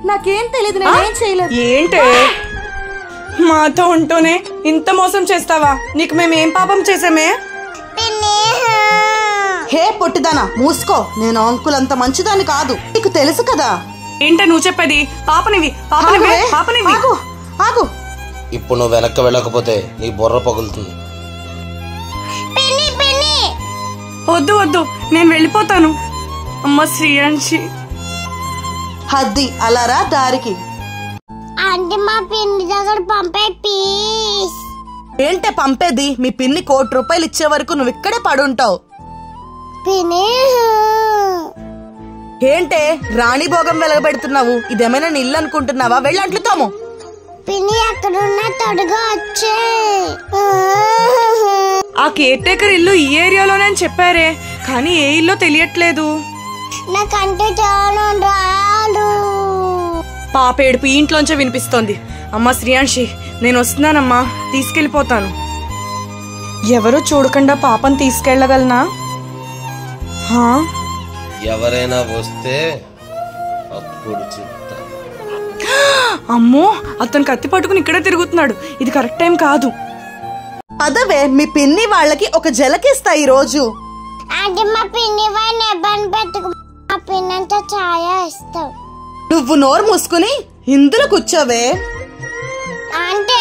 నాకేం తెలియదు, నేనేం చేయలేదు. ఏంటే మాతో ఉంటూనే ఇంత మోసం చేస్తావా? నీకు మేమేం పాపం చేసామే? హే పొట్టిదానా, మూసుకో. నేను అంకుల్ అంత మంచిదాన్ని కాదు, నీకు తెలుసు కదా. ఏంట నువ్వు చెప్పేది? పాపనివి, పాపనివి, పాపనివి. ఆగు. ఇప్పుడు నువ్వు వెనక్కి వెళ్ళకపోతే నీ బుర్ర పగులుతుంది. వద్దు వద్దు, నేను వెళ్ళిపోతాను. అమ్మ శ్రీయాంశి. హద్ది, అలా రా దారికి. అంటే మా పిన్ని దగ్గర పంపే ప్లీజ్. ఏంటే పంపేది? మీ పిన్ని 1 కోటి రూపాయలు ఇచ్చే వరకు నువ్వు ఇక్కడే పడుంటావు. పిన్ని ఏంటే రాణి భోగం వెలగబెడుతున్నావు? ఇదేమైనా నీ ఇల్లు అనుకుంటున్నావా? వెళ్ళంట్లు తోము. పిన్ని ఎక్కడున్నా తొడగా వచ్చే. ఆ కేర్ టేకర్ ఇల్లు ఈ ఏరియాలోనే అని చెప్పారే, కానీ ఏ ఇల్లు తెలియట్లేదు. నాకంటే చాలా రాదు. పాప ఏడుపు ఈ ఇంట్లోంచే వినిపిస్తోంది. అమ్మ శ్రీయాంశి, నేను వస్తున్నానమ్మా, తీసుకెళ్ళిపోతాను. ఎవరు చూడకుండా పాపను తీసుకెళ్ళగలనా? ఎవరైనా వస్తే అప్పుడు చెప్తా. అమ్మో, అతను కత్తి పట్టుకుని ఇక్కడే తిరుగుతున్నాడు. ఇది కరెక్ట్ టైం కాదు. అదవే, మీ పిన్ని వాళ్ళకి ఒక జలకిస్తా ఈ రోజు. అంటే మా పిన్ని వాళ్ళని ఇబ్బంది పెట్టుకు, మా పిన్ని అంతా ఛాయ ఇస్తావు. నువ్వు నోరు మూసుకుని ఇందులో కూర్చోవే. అంటే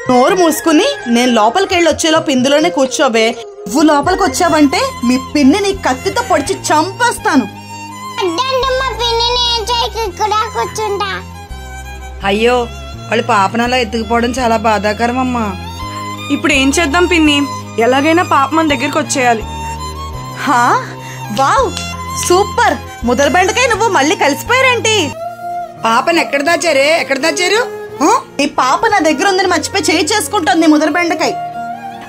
నోరు మూసుకుని నేను లోపలికెళ్ళి వచ్చేలోపు ఇందులోనే కూర్చోవే. నువ్వు లోపలికి వచ్చావంటే మీ పిన్ని నీ కత్తితో పొడిచి చంపేస్తాను. మా పిన్నిని ఏం చేయకు, ఇక్కడ కూర్చుంటా. అయ్యో, వాళ్ళు పాపనలా ఎత్తుకుపోవడం చాలా బాధాకరం అమ్మా. ఇప్పుడు ఏం చేద్దాం పిన్ని? ఎలాగైనా పాప మన దగ్గరికి వచ్చేయాలి. Wow, super. ముదల బెండకాయ నువ్వు మళ్ళీ కలిసిపోయారేంటి? పాపను ఎక్కడ దాచారు? ఈ పాప నా దగ్గర ఉందని మర్చిపోయి చేయి చేసుకుంటుంది ముదల బెండకాయ.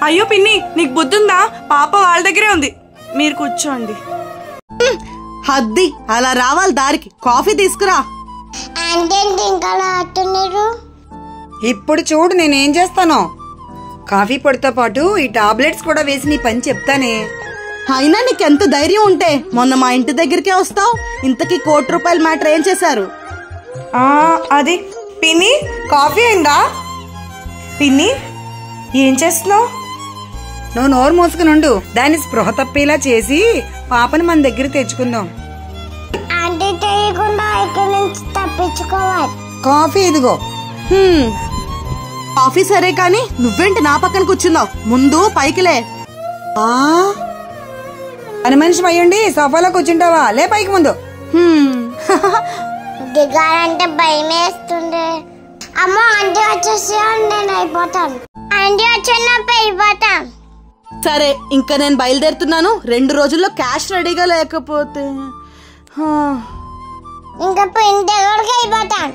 అయ్యో పిన్ని, నీకు బుద్ధుందా? పాప వాళ్ళ దగ్గరే ఉంది. మీరు కూర్చోండి. హద్ది, అలా రావాలి దారికి. కాఫీ తీసుకురా. ఇప్పుడు చూడు నేనేం చేస్తానో. కాఫీ పొడితో పాటు ఈ టాబ్లెట్స్ కూడా వేసి నీ పని చెప్తానే. అయినా నీకెంత ధైర్యం ఉంటే మొన్న మా ఇంటి దగ్గరికే వస్తావు. ఇంతకీ 1 కోటి రూపాయల మ్యాటర్ ఏం చేశారు? అది పిన్ని, కాఫీ అయిందా? పిన్ని, ఏం చేస్తున్నావు? నువ్వు నోరు మూసుకునుండు. దాన్ని స్పృహ తప్పేలా చేసి పాపని మన దగ్గర తెచ్చుకుందాం. అంటే తెలియకుండా ఇక్కడ నుంచి తప్పించుకోవాలి. కాఫీ ఇదిగో. కాఫీ సరే కానీ నువ్వేంటి నా పక్కన కూర్చున్నావు? ముందు పైకిలే. పని మనిషి అయ్యండి సోఫాలో కూర్చుంటావా? లే పైకి ముందు. దిగాలంటే భయం వేస్తుంది. అమ్మ ఆంటీ వచ్చేసి నేను అయిపోతాను. ఆంటీ వచ్చినప్పుడు అయిపోతాను. సరే ఇంకా నేను బయలుదేరుతున్నాను. 2 రోజుల్లో క్యాష్ రెడీగా లేకపోతే ఇంకా పిన్ని దగ్గరికి అయిపోతాను.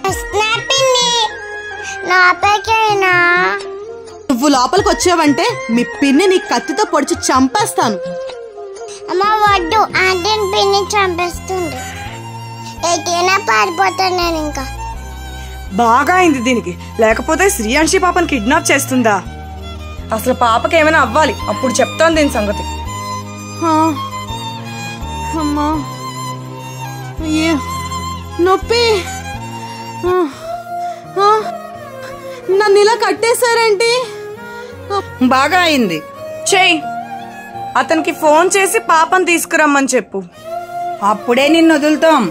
పిన్ని నా పైకైనా నువ్వు లోపలికి వచ్చావంటే మీ పిన్ని నీ కత్తితో పొడిచి చంపేస్తాను. అమ్మ వద్దు, ఆంటీని పిన్ని చంపేస్తుంది. ఎటైనా పారిపోతాను నేను. ఇంకా బాగా అయింది దీనికి, లేకపోతే శ్రీయాంశి పాపని కిడ్నాప్ చేస్తుందా? అసలు పాపకి ఏమైనా అవ్వాలి, అప్పుడు చెప్తాను దీని సంగతి. అమ్మా అయ్యో నొప్పి. నన్ను ఇలా కట్టేశారేంటి? బాగా అయింది. చెయ్యి, అతనికి ఫోన్ చేసి పాపని తీసుకురమ్మని చెప్పు. అప్పుడే నిన్ను వదులుతాం.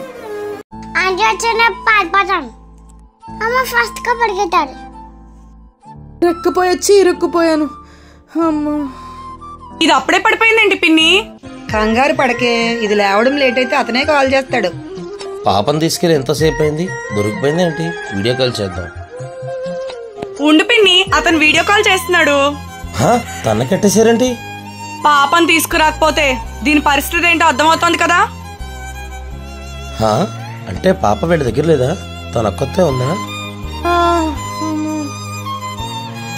ఆంటీ వచ్చినప్పుడు పారిపోతాను. అమ్మ ఫస్ట్ గా పరిగెత్తాలి. రెక్కపోయొచ్చి ఇరుక్కుపోయాను. అమ్మా ఇది అప్పుడే పడిపోయిందేంటి పిన్ని? కంగారు పడకే, ఇది లేవడం లేట్ అయితే అతనే కాల్ చేస్తాడు. పాపను తీసుకెళ్ళి ఎంతసేపు అయింది? దొరికిపోయింది ఏంటి? వీడియో కాల్ చేద్దాం. ఉండు పిన్ని, అతను వీడియో కాల్ చేస్తున్నాడు. తన కట్టేశారేంటి? పాపను తీసుకురాకపోతే దీని పరిస్థితి ఏంటో అర్థమవుతోంది కదా. అంటే పాప వీడి దగ్గర లేదా? తన ఒక్కతే ఉందా?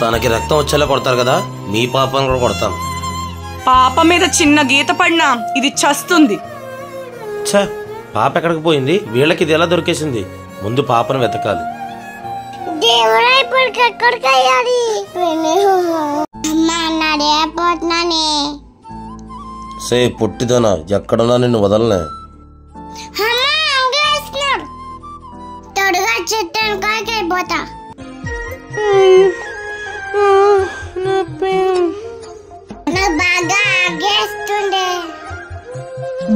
తనకి రక్తం వచ్చేలా కొడతారు కదా, మీ పాపను కూడా కొడతాను. పాప మీద చిన్న గీత పడినా ఇది చస్తుంది. ఛ, పాప ఎక్కడికి పోయింది? వీళ్ళకి ఇది ఎలా దొరికేసింది? ముందు పాపను వెతకాలి. దేవుడా ఇప్పుడు ఎక్కడికి అయ్యాలి? అమ్మా నడిపోతున్నానే. సే పుట్టిదనా, ఎక్కడున్నా నిన్ను వదలనే. తొడుగా చెట్టాను కాకి అయిపోతా. నాకు బాగా ఆగేస్తుంది.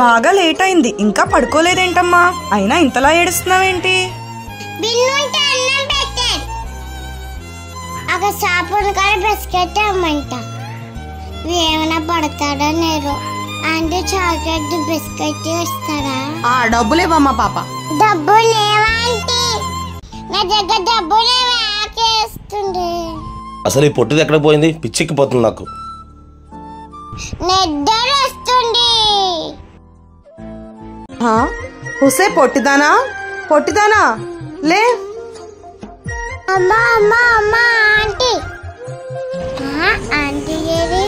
బాగా లేట్ అయింది, ఇంకా పడుకోలేదేంటమ్మా? అయినా ఇంతలా ఏడుస్తున్నావేంటి? బిన్నుంటే అన్నం పెట్టాను. ఒక సాపును కూడా బిస్కెట్ అమ్మంట. ఏమైనా పడతాడో నేను. అంటే చాక్లెట్ బిస్కెట్ ఇస్తారా? డబ్బులు ఇవ్వమ్మా పాప. డబ్బు లేవాంటి, నా దగ్గర డబ్బు లేవా? ఆకేస్తుంది. అసలు ఈ పొట్టిది ఎక్కడికి పోయింది? పిచ్చిక్కిపోతుంది నాకు. నిద్ర వస్తుంది. హుసే పొట్టిదానా, పొట్టిదానా లే. అమ్మా అమ్మా అమ్మా ఆంటీ. ఆంటీ ఏది?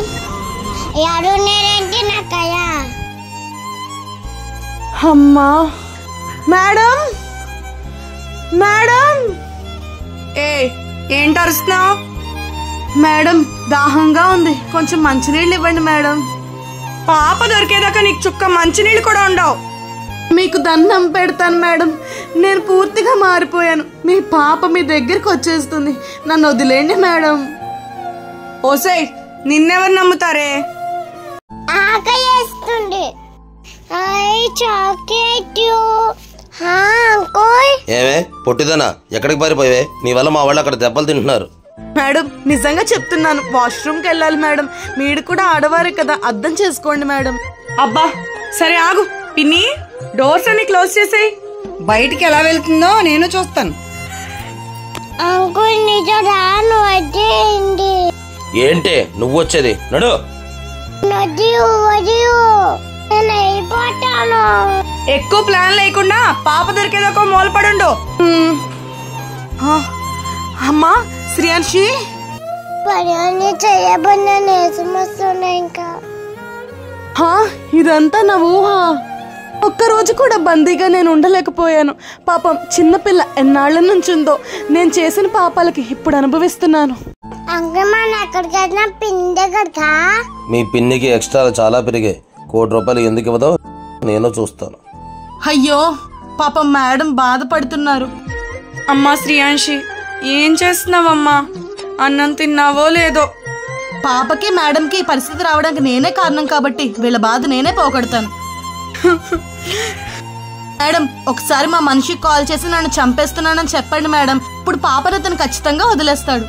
ఎవరున్నారేంటి నాకయ్యా? అమ్మా మేడం, మేడం. ఏంటి అరుస్తున్నావు? మేడం దాహంగా ఉంది, కొంచెం మంచినీళ్ళు ఇవ్వండి మేడం. పాప దొరికేదాకా నీకు చుక్క మంచినీళ్ళు కూడా ఉండవు. మీకు దండం పెడతాను మేడం, నేను పూర్తిగా మారిపోయాను. మీ పాప మీ దగ్గరికి వచ్చేస్తుంది, నన్ను వదిలేండి మేడం. ఓసే, నిన్నెవరు నమ్ముతారే? ఆకలేస్తుంది. Chocolate uncle. ఏమే పొట్టిదనా, ఎక్కడికి పారిపోయావే? నీ వల్ల మా వాళ్ళు అక్కడ దెబ్బలు తింటున్నారు. మేడం నిజంగా చెప్తున్నాను, వాష్రూమ్కి వెళ్ళాలి మేడం. మీరు కూడా ఆడవారే కదా, అర్థం చేసుకోండి మేడం. అబ్బా సరే ఆగు పిన్ని, డోర్స్ అన్ని క్లోజ్ చేసేయ్. బయటికి ఎలా వెళ్తుందో నేను చూస్తాను. అంకుల్ నిజం రాను వద్దేయండి. ఏంటే నువ్వు వచ్చేది? నడు. వదియు వదియు, నేను అయిపోతాను. ఎక్కువ ప్లాన్ లేకుండా పాప దొరికేదాకా మూలపడుండు. అమ్మా శ్రీయాంశి, పని చేయబడిన నేసం వస్తున్నాయి. ఇంకా ఇదంతా నా ఊహ. ఒక్కరోజు కూడా బందీగా నేను ఉండలేకపోయాను. పాపం చిన్నపిల్ల ఎన్నాళ్ళ నుంచి ఉందో. నేను చేసిన పాపాలకి ఇప్పుడు అనుభవిస్తున్నాను. అంకుల్ మన ఎక్కడికి వెళ్ళినా పిన్ని దగ్గరకా? మీ పిన్నికి ఎక్స్ట్రా చాలా పెరిగాయి. 1 కోటి రూపాయలు ఎందుకు ఇవ్వదో నేను చూస్తాను. అయ్యో పాపం మేడం బాధపడుతున్నారు. అమ్మా శ్రీయాంశి, ఏం చేస్తున్నావమ్మా? అన్నం తిన్నావో లేదో? పాపకి మేడంకి ఈ పరిస్థితి రావడానికి నేనే కారణం కాబట్టి వీళ్ళ బాధ నేనే పోగొడతాను. మేడం ఒకసారి మా మనిషికి కాల్ చేసి నన్ను చంపేస్తున్నానని చెప్పండి మేడం. ఇప్పుడు పాపను అతను ఖచ్చితంగా వదిలేస్తాడు.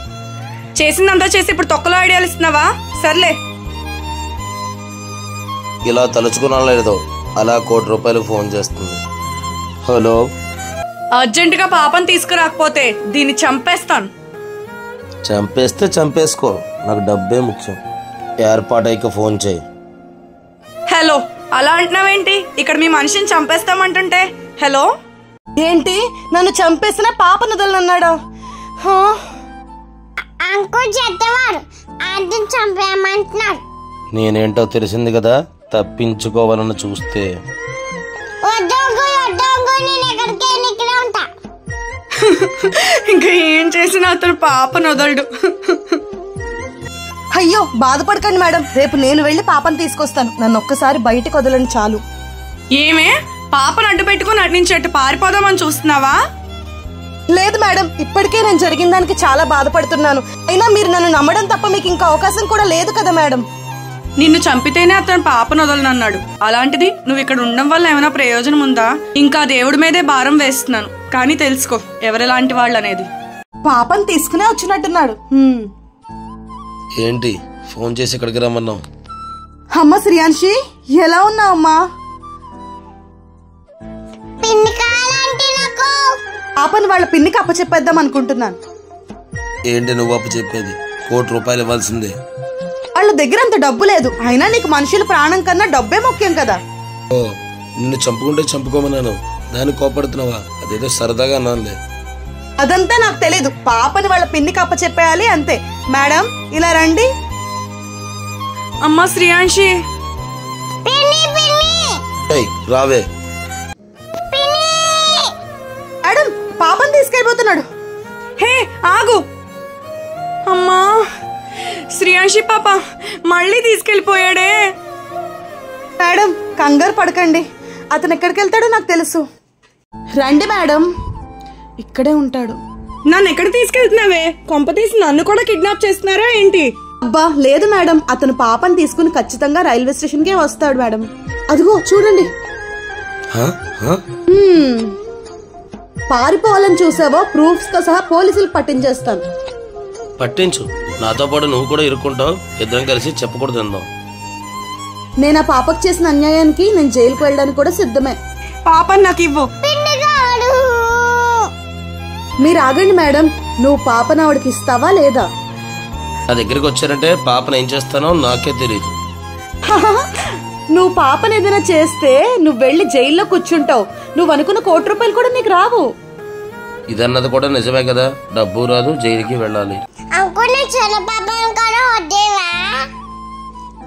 చేసిందంతా చేసి ఇప్పుడు తొక్కలో ఐడియాలు ఇస్తున్నావా? సర్లే. ఇలా తలుచుకున్నా లేదో అలా 1 కోటి రూపాయలు ఫోన్ చేస్తుంది. హలో. అర్జెంటుగా పాపని తీసుకురాకపోతే దీన్ని చంపేస్తాను. చంపేస్తే చంపేసుకో, నాకు డబ్బే ముఖ్యం. ఏర్పాటైక ఫోన్ చేయి. హలో, అలా అంటున్నావేంటి? ఇక్కడ మీ మనిషిని చంపేస్తామంటుంటే. హలో. ఏంటి, నన్ను చంపేసిన పాపను వదలనన్నాడా? అంకుల్ చెత్తవారు ఆంటీని చంపేయమంటున్నారు. నేనేంటో తెలిసింది కదా, తప్పించుకోవాలని చూస్తే. వద్దు అంకుల్, వద్దు అంకుల్, నేను ఎక్కడికి ఇక్కడే ఉంటా. ఇంకా ఏం చేసినా అతను పాపను వదలడు. అయ్యో బాధపడకండి మేడం, రేపు నేను వెళ్ళి పాపను తీసుకొస్తాను. నన్ను ఒక్కసారి బయటకు వదలండి చాలు. ఏమే, పాపను అడ్డు పెట్టుకుని అటు నుంచి అటు పారిపోదామని చూస్తున్నావా? లేదు మేడం, ఇప్పటికే నేను జరిగిన దానికి చాలా బాధపడుతున్నాను. అయినా మీరు నన్ను నమ్మడం తప్ప మీకు ఇంకా అవకాశం కూడా లేదు కదా మేడం. నిన్ను చంపితేనే అతను పాపను వదలనన్నాడు. అలాంటిది నువ్వు ఇక్కడ ఉండడం వల్ల ఏమైనా ప్రయోజనం ఉందా? ఇంకా దేవుడి మీదే భారం వేస్తున్నాను. కానీ తెలుసుకో ఎవరెలాంటి వాళ్ళు అనేది. పాపను తీసుకునే వచ్చినట్టున్నాడు. ఏంటి ఫోన్ చేసి ఇక్కడికి రమ్మన్నావు? అమ్మ శ్రీయాన్షి, ఎలా ఉన్నావు అమ్మా? పిన్ని కావాలంటే నాకు. పాపని వాళ్ళ పిన్నికి అప్పచెప్పేద్దాం అనుకుంటున్నాను. ఏంటి నువ్వు అప్పు చెప్పేది? ₹1,00,000 ఇవ్వాల్సిందే. వాళ్ళ దగ్గర అంత డబ్బు లేదు. అయినా నీకు మనుషుల ప్రాణం కన్నా డబ్బే ముఖ్యం కదా. ఓ, నిన్ను చంపుకుంటే చంపుకోమన్నాను, దానికి కోపడుతున్నావా? అదేదో సరదాగా అన్నానులే. అదంతా నాకు తెలీదు. పాపని వాళ్ళ పిన్నికి అప్పచెప్పేయాలి అంతే. మేడం ఇలా రండి. అమ్మా శ్రీయాన్షి. పిన్ని పిన్ని ఏయ్, రావే. మేడం పాపని తీసుకెళ్ళిపోతున్నాడు. హే ఆగు. అమ్మా, శ్రీయాన్షి పాప మళ్ళీ తీసుకెళ్ళిపోయాడే. మేడం కంగారు పడకండి, అతను ఎక్కడికి వెళ్తాడో నాకు తెలుసు. రండి మేడం, ఇక్కడే ఉంటాడు. నన్ను ఎక్కడ తీసుకెళ్తున్నావే? కొంపతీసి నన్ను కూడా కిడ్నాప్ చేస్తున్నారా ఏంటి? అబ్బా లేదు మేడం, అతను పాపని తీసుకుని ఖచ్చితంగా రైల్వే స్టేషన్ కే వస్తాడు మేడం. అదిగో చూడండి. పారిపోవాలని చూసావో ప్రూఫ్స్ తో సహా పోలీసులు పట్టించేస్తాను. పట్టించు, నాతో పాటు నువ్వు కూడా ఇరుక్కుంటావు. ఇద్దరం కలిసి చెప్పకూడదు అందాం. నేను ఆ పాపకు చేసిన అన్యాయానికి నేను జైలుకు వెళ్ళడానికి కూడా సిద్ధమే. పాపని నాకు ఇవ్వు. మీరు ఆగండి మేడం, నువ్వు పాపను ఆవిడకి ఇస్తావా లేదా? నా దగ్గరికి వచ్చారంటే పాపను ఏం చేస్తానో నాకే తెలియదు. నువ్వు పాపను ఏదైనా చేస్తే నువ్వు వెళ్ళి జైల్లో కూర్చుంటావు. నువ్వు అనుకున్న ₹1,00,000 కూడా నీకు రావు. ఇదన్నది కూడా నిజమే కదా, డబ్బు రాదు, జైలుకి వెళ్ళాలి. అంకుల్ నేను చిన్న పాపను కూడా వద్దేవా?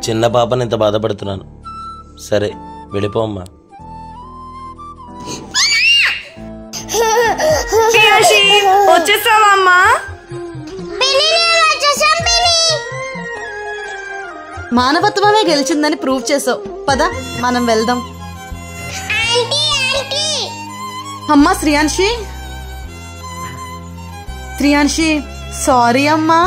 చిన్న పాపని ఇంత బాధపడుతున్నాను. సరే వెళ్ళిపోమ్మా. శ్రీయాన్షి, వచ్చేసావా అమ్మా? మానవత్వమే గెలిచిందని ప్రూవ్ చేసావు. పద మనం వెళ్దాం. అమ్మా శ్రీయాన్షి, శ్రీయాన్షి సారీ అమ్మా.